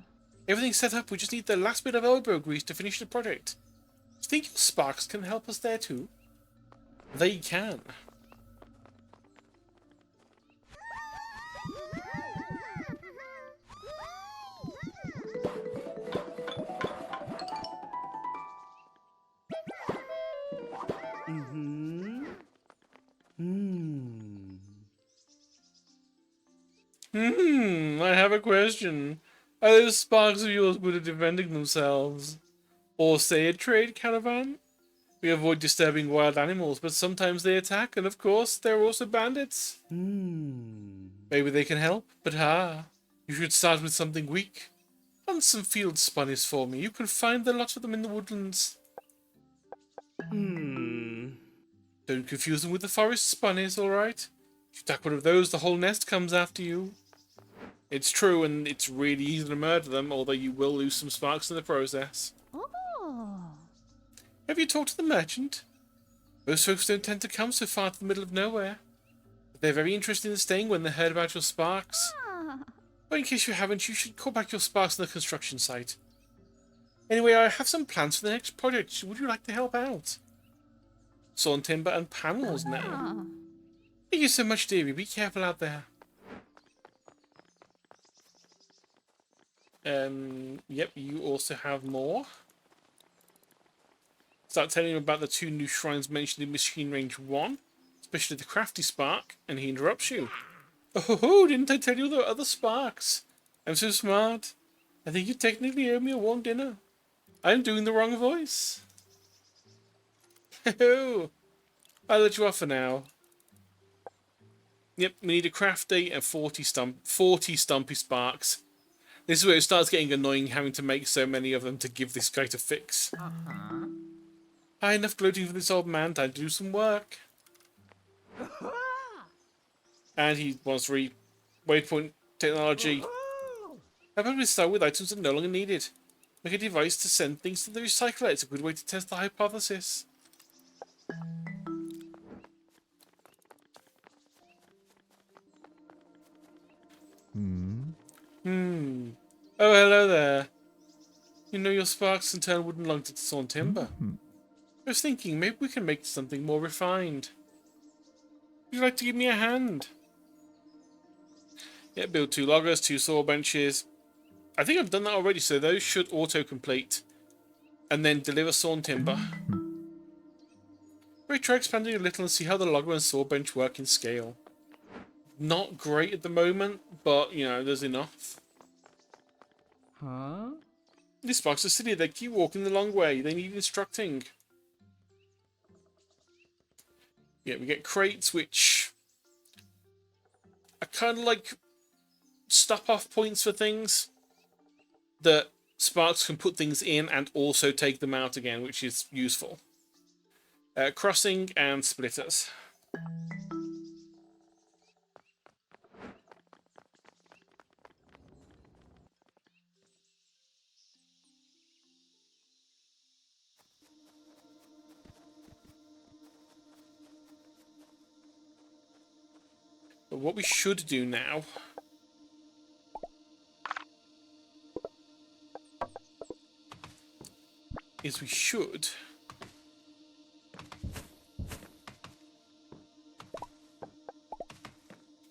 [SPEAKER 1] Everything's set up, we just need the last bit of elbow grease to finish the project. Do you think your sparks can help us there too? They can. I have a question. Are those sparks of yours good at defending themselves? Or say a trade caravan? We avoid disturbing wild animals, but sometimes they attack, and of course, they're also bandits. Maybe they can help, but you should start with something weak. Hunt some field spunnies for me. You can find a lot of them in the woodlands. Don't confuse them with the forest spunnies, alright? If you attack one of those, the whole nest comes after you. It's true, and it's really easy to murder them, although you will lose some sparks in the process.
[SPEAKER 3] Oh.
[SPEAKER 1] Have you talked to the merchant? Most folks don't tend to come so far to the middle of nowhere. But they're very interested in staying when they heard about your sparks.
[SPEAKER 3] Ah.
[SPEAKER 1] But in case you haven't, you should call back your sparks on the construction site. Anyway, I have some plans for the next project. Would you like to help out? Sawn timber and panels now.
[SPEAKER 3] Ah.
[SPEAKER 1] Thank you so much, dearie. Be careful out there. Yep, you also have more. Start telling him about the 2 new shrines mentioned in Machine Range 1, especially the Crafty Spark, and he interrupts you. Oh, didn't I tell you there were other sparks? I'm so smart. I think you technically owe me a warm dinner. I'm doing the wrong voice. Oh, I'll let you off for now. Yep, we need a crafty and 40 stumpy sparks. This is where it starts getting annoying having to make so many of them to give this guy to fix. Enough gloating for this old man, time to do some work. And he wants to read waypoint technology. How about we start with items that are no longer needed? Make a device to send things to the recycler. It's a good way to test the hypothesis. Oh, hello there. You know your sparks can turn wooden logs into sawn timber. I was thinking, maybe we can make something more refined. Would you like to give me a hand? Yeah, build 2 loggers, 2 saw benches. I think I've done that already, so those should auto-complete. And then deliver sawn timber. Maybe try expanding a little and see how the logger and saw bench work in scale. Not great at the moment, but, you know, there's enough. These sparks are silly, they keep walking the long way. They need instructing. Yeah, we get crates, which are kind of like stop-off points for things that sparks can put things in and also take them out again, which is useful. Crossing and splitters. But what we should do now is we should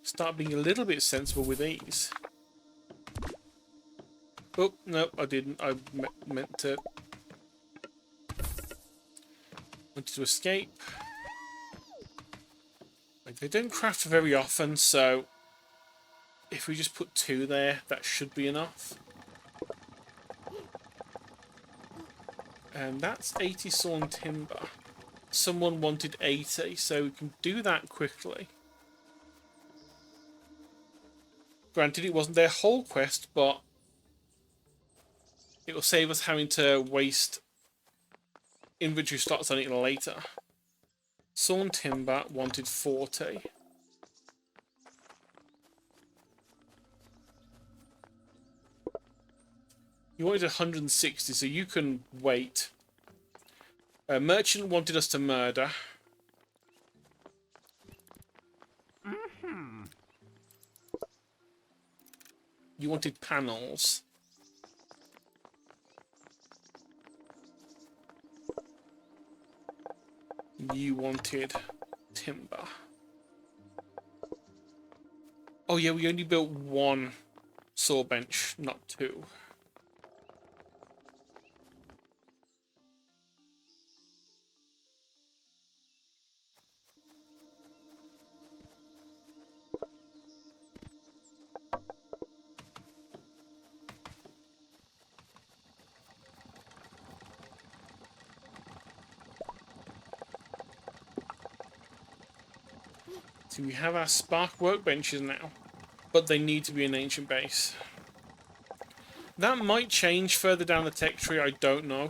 [SPEAKER 1] start being a little bit sensible with these. Oh, no, I didn't. I meant to... wanted to escape. Like, they don't craft very often, so if we just put 2 there, that should be enough. And that's 80 sawn timber. Someone wanted 80, so we can do that quickly. Granted, it wasn't their whole quest, but it will save us having to waste inventory slots on it later. Sawn timber wanted 40. You wanted 160, so you can wait. Merchant wanted us to murder. You wanted panels. You wanted timber. Oh yeah, we only built 1 saw bench, not 2. So we have our spark workbenches now, but they need to be an ancient base. That might change further down the tech tree, I don't know.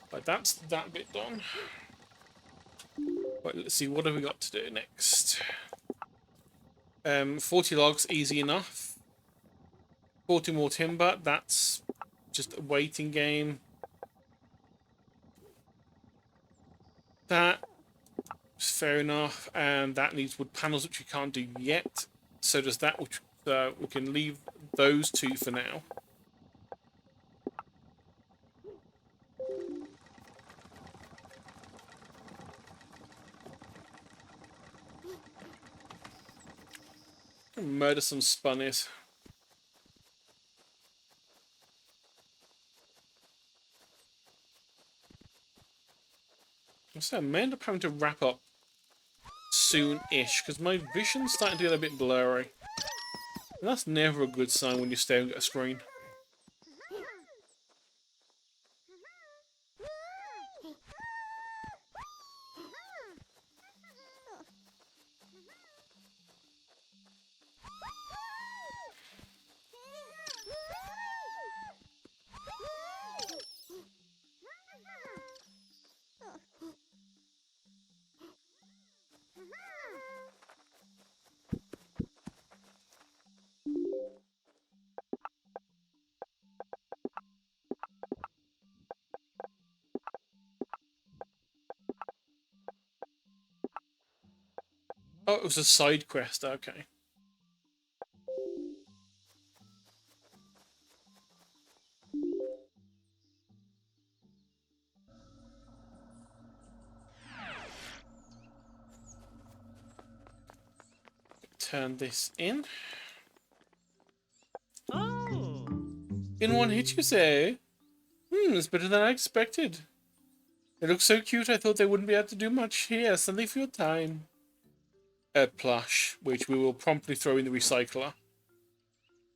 [SPEAKER 1] But that's that bit done. Right, let's see, what have we got to do next? 40 logs, easy enough. 40 more timber, that's just a waiting game. That is fair enough, and that needs wood panels, which we can't do yet. So does that, which we can leave those 2 for now. Murder some spunnies. So I may end up having to wrap up soon-ish, because my vision's starting to get a bit blurry. And that's never a good sign when you're staring at a screen. Oh, it was a side quest, okay. Turn this in.
[SPEAKER 2] Oh.
[SPEAKER 1] In one hit, you say? It's better than I expected. They look so cute, I thought they wouldn't be able to do much here. Something for your time. A plush, which we will promptly throw in the recycler.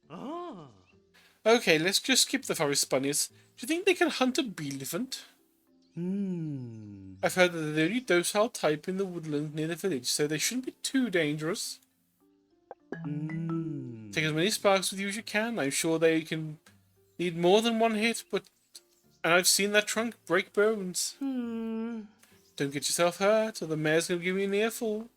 [SPEAKER 2] Oh.
[SPEAKER 1] Okay, let's just skip the forest bunnies. Do you think they can hunt a bee-elephant? I've heard that they're the only docile type in the woodland near the village, so they shouldn't be too dangerous. Take as many sparks with you as you can. I'm sure they can need more than one hit, and I've seen that trunk break bones. Don't get yourself hurt, or the mayor's gonna give you an earful.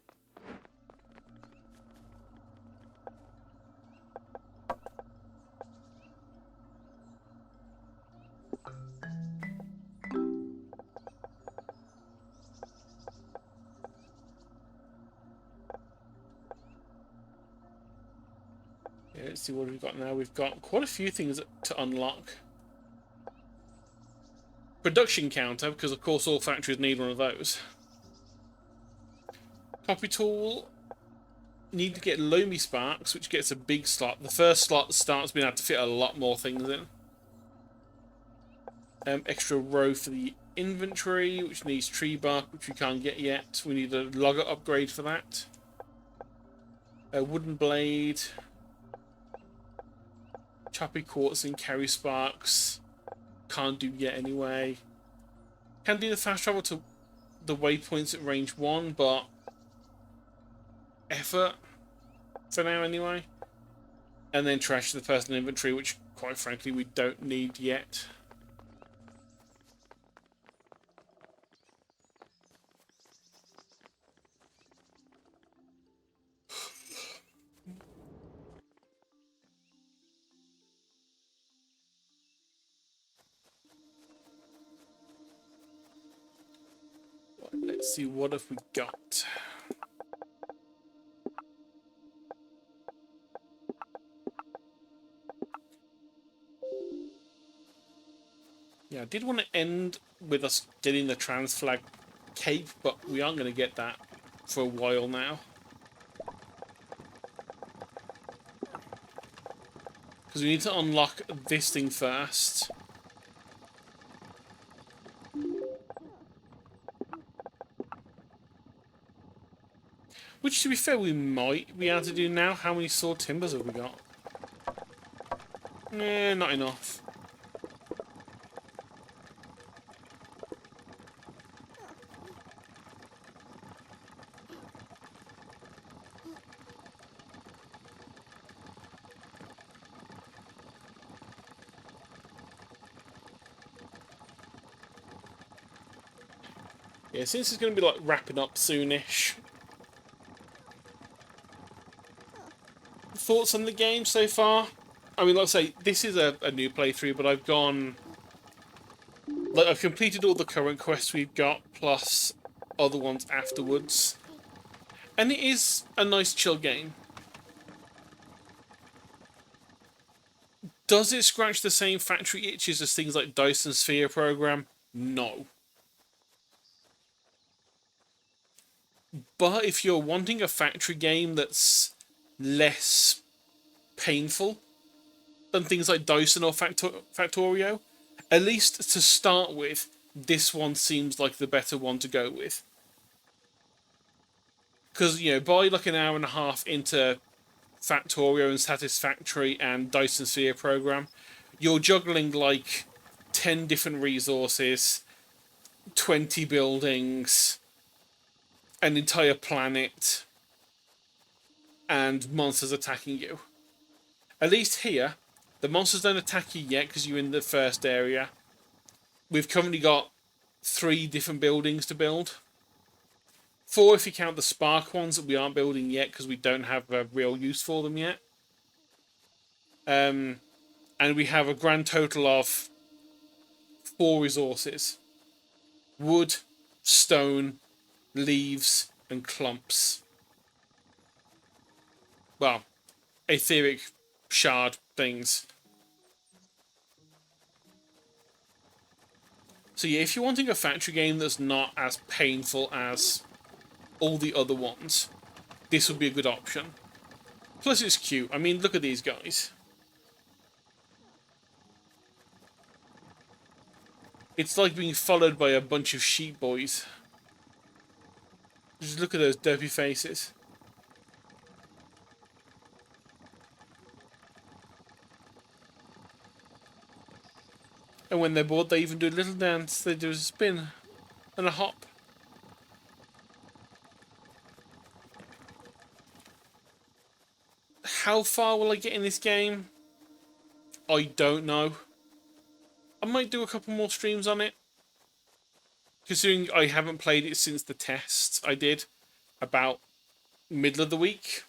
[SPEAKER 1] Yeah, let's see what we've got now. We've got quite a few things to unlock. Production counter, because of course all factories need one of those. Copy tool. Need to get Loamy Sparks, which gets a big slot. The first slot starts being able to fit a lot more things in. Extra row for the inventory, which needs tree bark, which we can't get yet. We need a logger upgrade for that. A wooden blade. Choppy quartz and carry sparks. Can't do yet anyway. Can do the fast travel to the waypoints at range 1, but effort for now anyway. And then trash the personal inventory, which quite frankly we don't need yet. Let's see, what have we got? Yeah, I did want to end with us getting the trans flag cape, but we aren't going to get that for a while now. Because we need to unlock this thing first. Which, to be fair, we might be able to do now. How many saw timbers have we got? Nah, not enough. Yeah, since it's going to be like wrapping up soonish. Thoughts on the game so far? I mean, like I say, this is a new playthrough, but I've gone... Like, I've completed all the current quests we've got, plus other ones afterwards. And it is a nice chill game. Does it scratch the same factory itches as things like Dyson Sphere Program? No. But if you're wanting a factory game that's less painful than things like Dyson or Factorio, at least to start with, this one seems like the better one to go with. Because, you know, by like an hour and a half into Factorio and Satisfactory and Dyson Sphere Program, you're juggling like 10 different resources, 20 buildings, an entire planet, and monsters attacking you. At least here, the monsters don't attack you yet because you're in the first area. We've currently got 3 different buildings to build. 4 if you count the spark ones that we aren't building yet because we don't have a real use for them yet. And we have a grand total of 4 resources. Wood, stone, leaves, and clumps. Well, etheric shard things. So yeah, if you're wanting a factory game that's not as painful as all the other ones, this would be a good option. Plus it's cute. I mean, look at these guys. It's like being followed by a bunch of sheep boys. Just look at those dopey faces. And when they're bored, they even do a little dance. They do a spin and a hop. How far will I get in this game? I don't know. I might do a couple more streams on it. Considering I haven't played it since the test I did about middle of the week.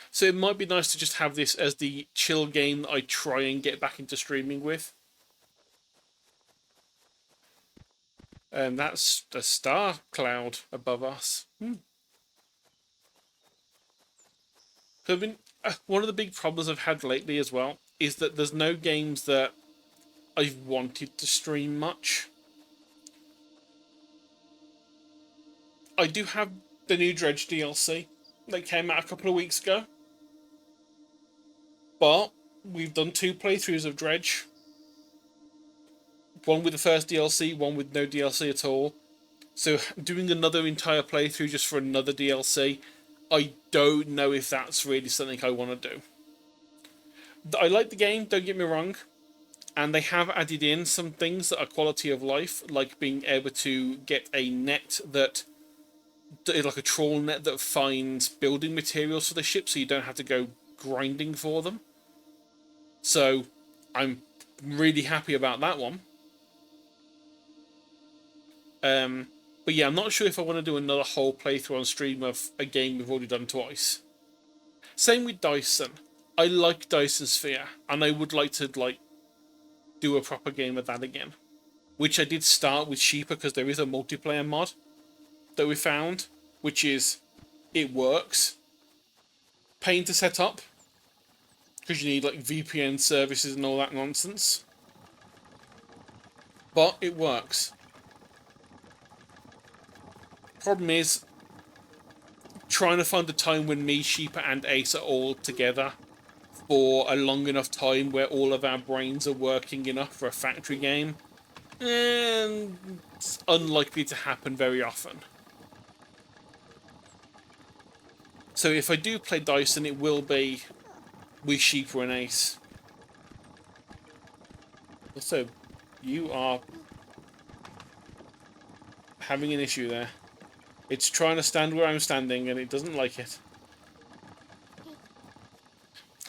[SPEAKER 1] So it might be nice to just have this as the chill game that I try and get back into streaming with. And that's a star cloud above us. So one of the big problems I've had lately as well is that there's no games that I've wanted to stream much. I do have the new Dredge DLC that came out a couple of weeks ago. But we've done 2 playthroughs of Dredge. One with the first DLC, one with no DLC at all. So doing another entire playthrough just for another DLC, I don't know if that's really something I want to do. I like the game, don't get me wrong. And they have added in some things that are quality of life, like being able to get a net that is like a trawl net that finds building materials for the ship so you don't have to go grinding for them. So I'm really happy about that one. But yeah, I'm not sure if I want to do another whole playthrough on stream of a game we've already done twice. Same with Dyson. I like Dyson Sphere, and I would like to do a proper game of that again. Which I did start with Sheepa because there is a multiplayer mod that we found, which is, it works. Pain to set up, because you need like VPN services and all that nonsense. But it works. Problem is trying to find a time when me, Sheepa, and Ace are all together for a long enough time where all of our brains are working enough for a factory game, and it's unlikely to happen very often. So if I do play Dyson, it will be with Sheepa and Ace. So you are having an issue there. It's trying to stand where I'm standing and it doesn't like it.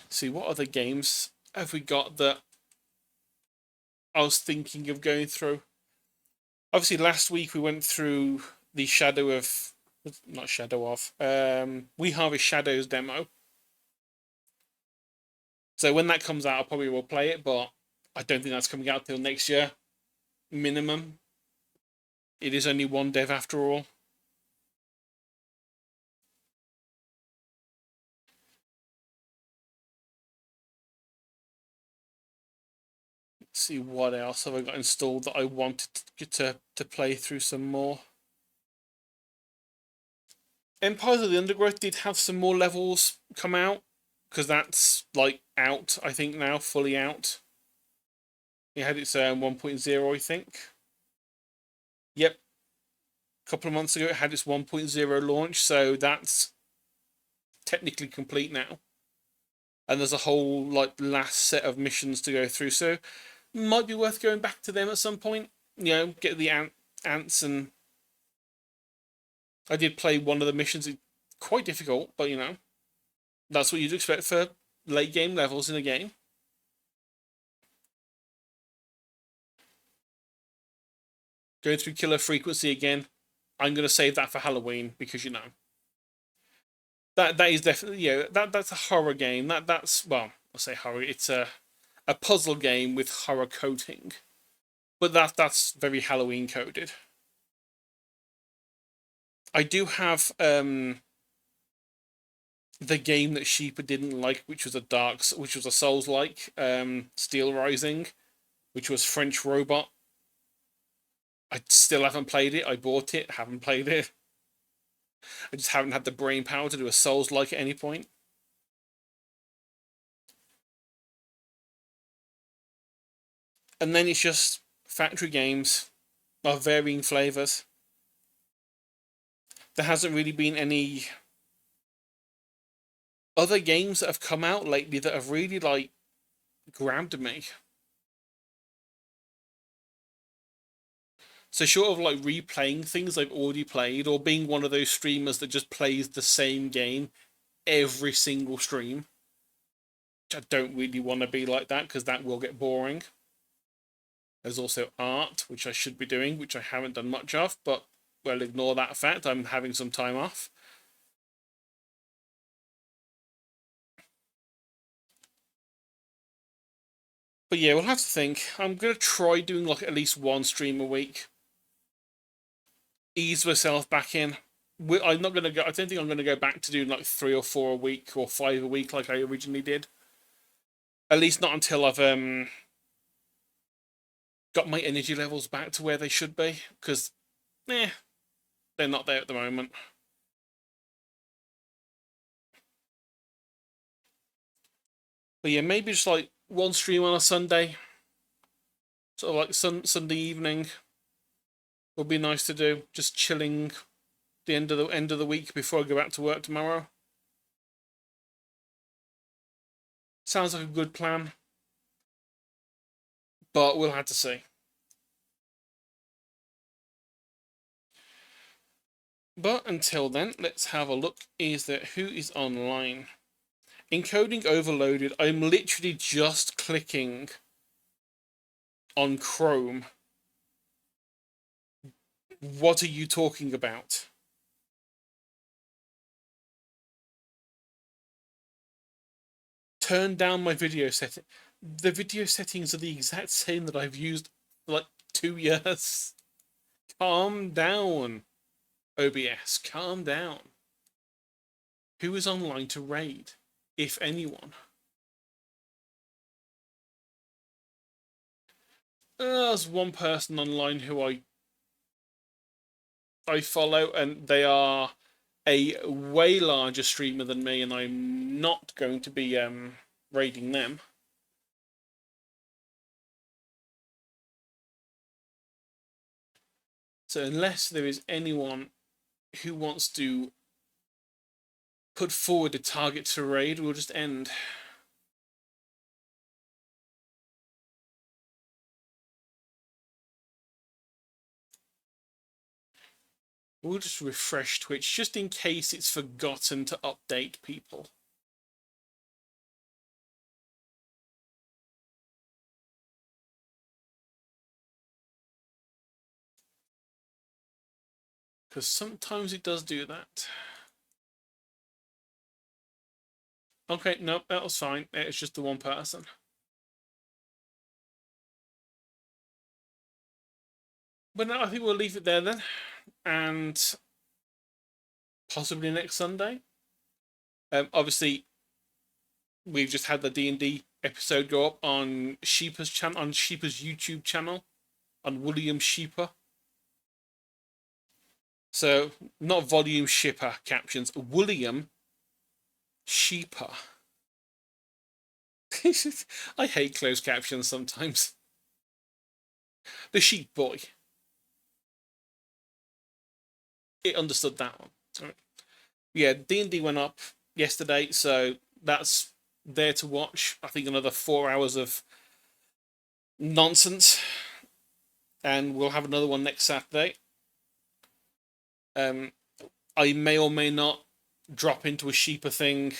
[SPEAKER 1] See, what other games have we got that I was thinking of going through? Obviously, last week we went through the We Harvest Shadows demo. So when that comes out, I probably will play it, but I don't think that's coming out till next year. Minimum. It is only one dev after all. Let's see, what else have I got installed that I wanted to get to play through some more. Empires of the Undergrowth did have some more levels come out, because that's like out, I think now, fully out. It had its 1.0, I think. Yep. A couple of months ago it had its 1.0 launch, so that's technically complete now. And there's a whole last set of missions to go through, so might be worth going back to them at some point. You know, get the ants, and I did play one of the missions. It's quite difficult, but you know, that's what you'd expect for late game levels in a game. Going through Killer Frequency again. I'm going to save that for Halloween because, you know, that is definitely, you know, that's a horror game. That's well, I'll say horror. It's a puzzle game with horror coating, but that's very Halloween coded. I do have the game that Sheepa didn't like, which was a Souls-like, Steel Rising, which was French Robot. I still haven't played it. I bought it, haven't played it. I just haven't had the brain power to do a Souls-like at any point. And then it's just factory games of varying flavours. There hasn't really been any other games that have come out lately that have really grabbed me. So short of replaying things I've already played, or being one of those streamers that just plays the same game every single stream. Which I don't really want to be like that, because that will get boring. There's also art, which I should be doing, which I haven't done much of, but, well, ignore that fact. I'm having some time off. But yeah, we'll have to think. I'm going to try doing like at least one stream a week. Ease myself back in. I'm not going to go. I don't think I'm going to go back to doing like 3 or 4 a week or 5 a week like I originally did. At least not until I've got my energy levels back to where they should be. Because, they're not there at the moment. But yeah, maybe just like one stream on a Sunday. Sort of like Sunday evening would be nice to do. Just chilling the end of the week before I go back to work tomorrow. Sounds like a good plan. But we'll have to see. But until then, let's have a look. Who is online? Encoding overloaded. I'm literally just clicking on Chrome. What are you talking about? Turn down my video setting. The video settings are the exact same that I've used for like 2 years. Calm down, OBS. Calm down. Who is online to raid, if anyone? There's one person online who I follow, and they are a way larger streamer than me, and I'm not going to be raiding them. So unless there is anyone who wants to put forward a target to raid, we'll just end. We'll just refresh Twitch just in case it's forgotten to update people. Because sometimes it does do that. Okay, nope, that was fine. It's just the one person. But no, I think we'll leave it there then. And possibly next Sunday. Obviously, we've just had the D&D episode go up on Sheepa's channel, on Sheepa's YouTube channel, on William Sheepa. So, not volume shipper captions, William Sheepa. I hate closed captions sometimes. The sheep boy. It understood that one. All right. Yeah, D&D went up yesterday, so that's there to watch. I think another 4 hours of nonsense, and we'll have another one next Saturday. I may or may not drop into a sheeper thing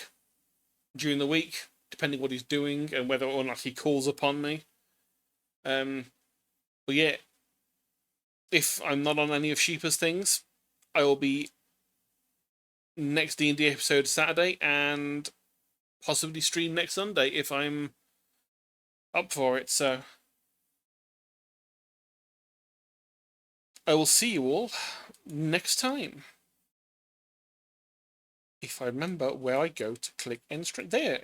[SPEAKER 1] during the week, depending what he's doing and whether or not he calls upon me. But yeah, if I'm not on any of Sheepa's things, I will be next D&D episode Saturday and possibly stream next Sunday if I'm up for it. So I will see you all next time. If I remember where I go to click end stream. There.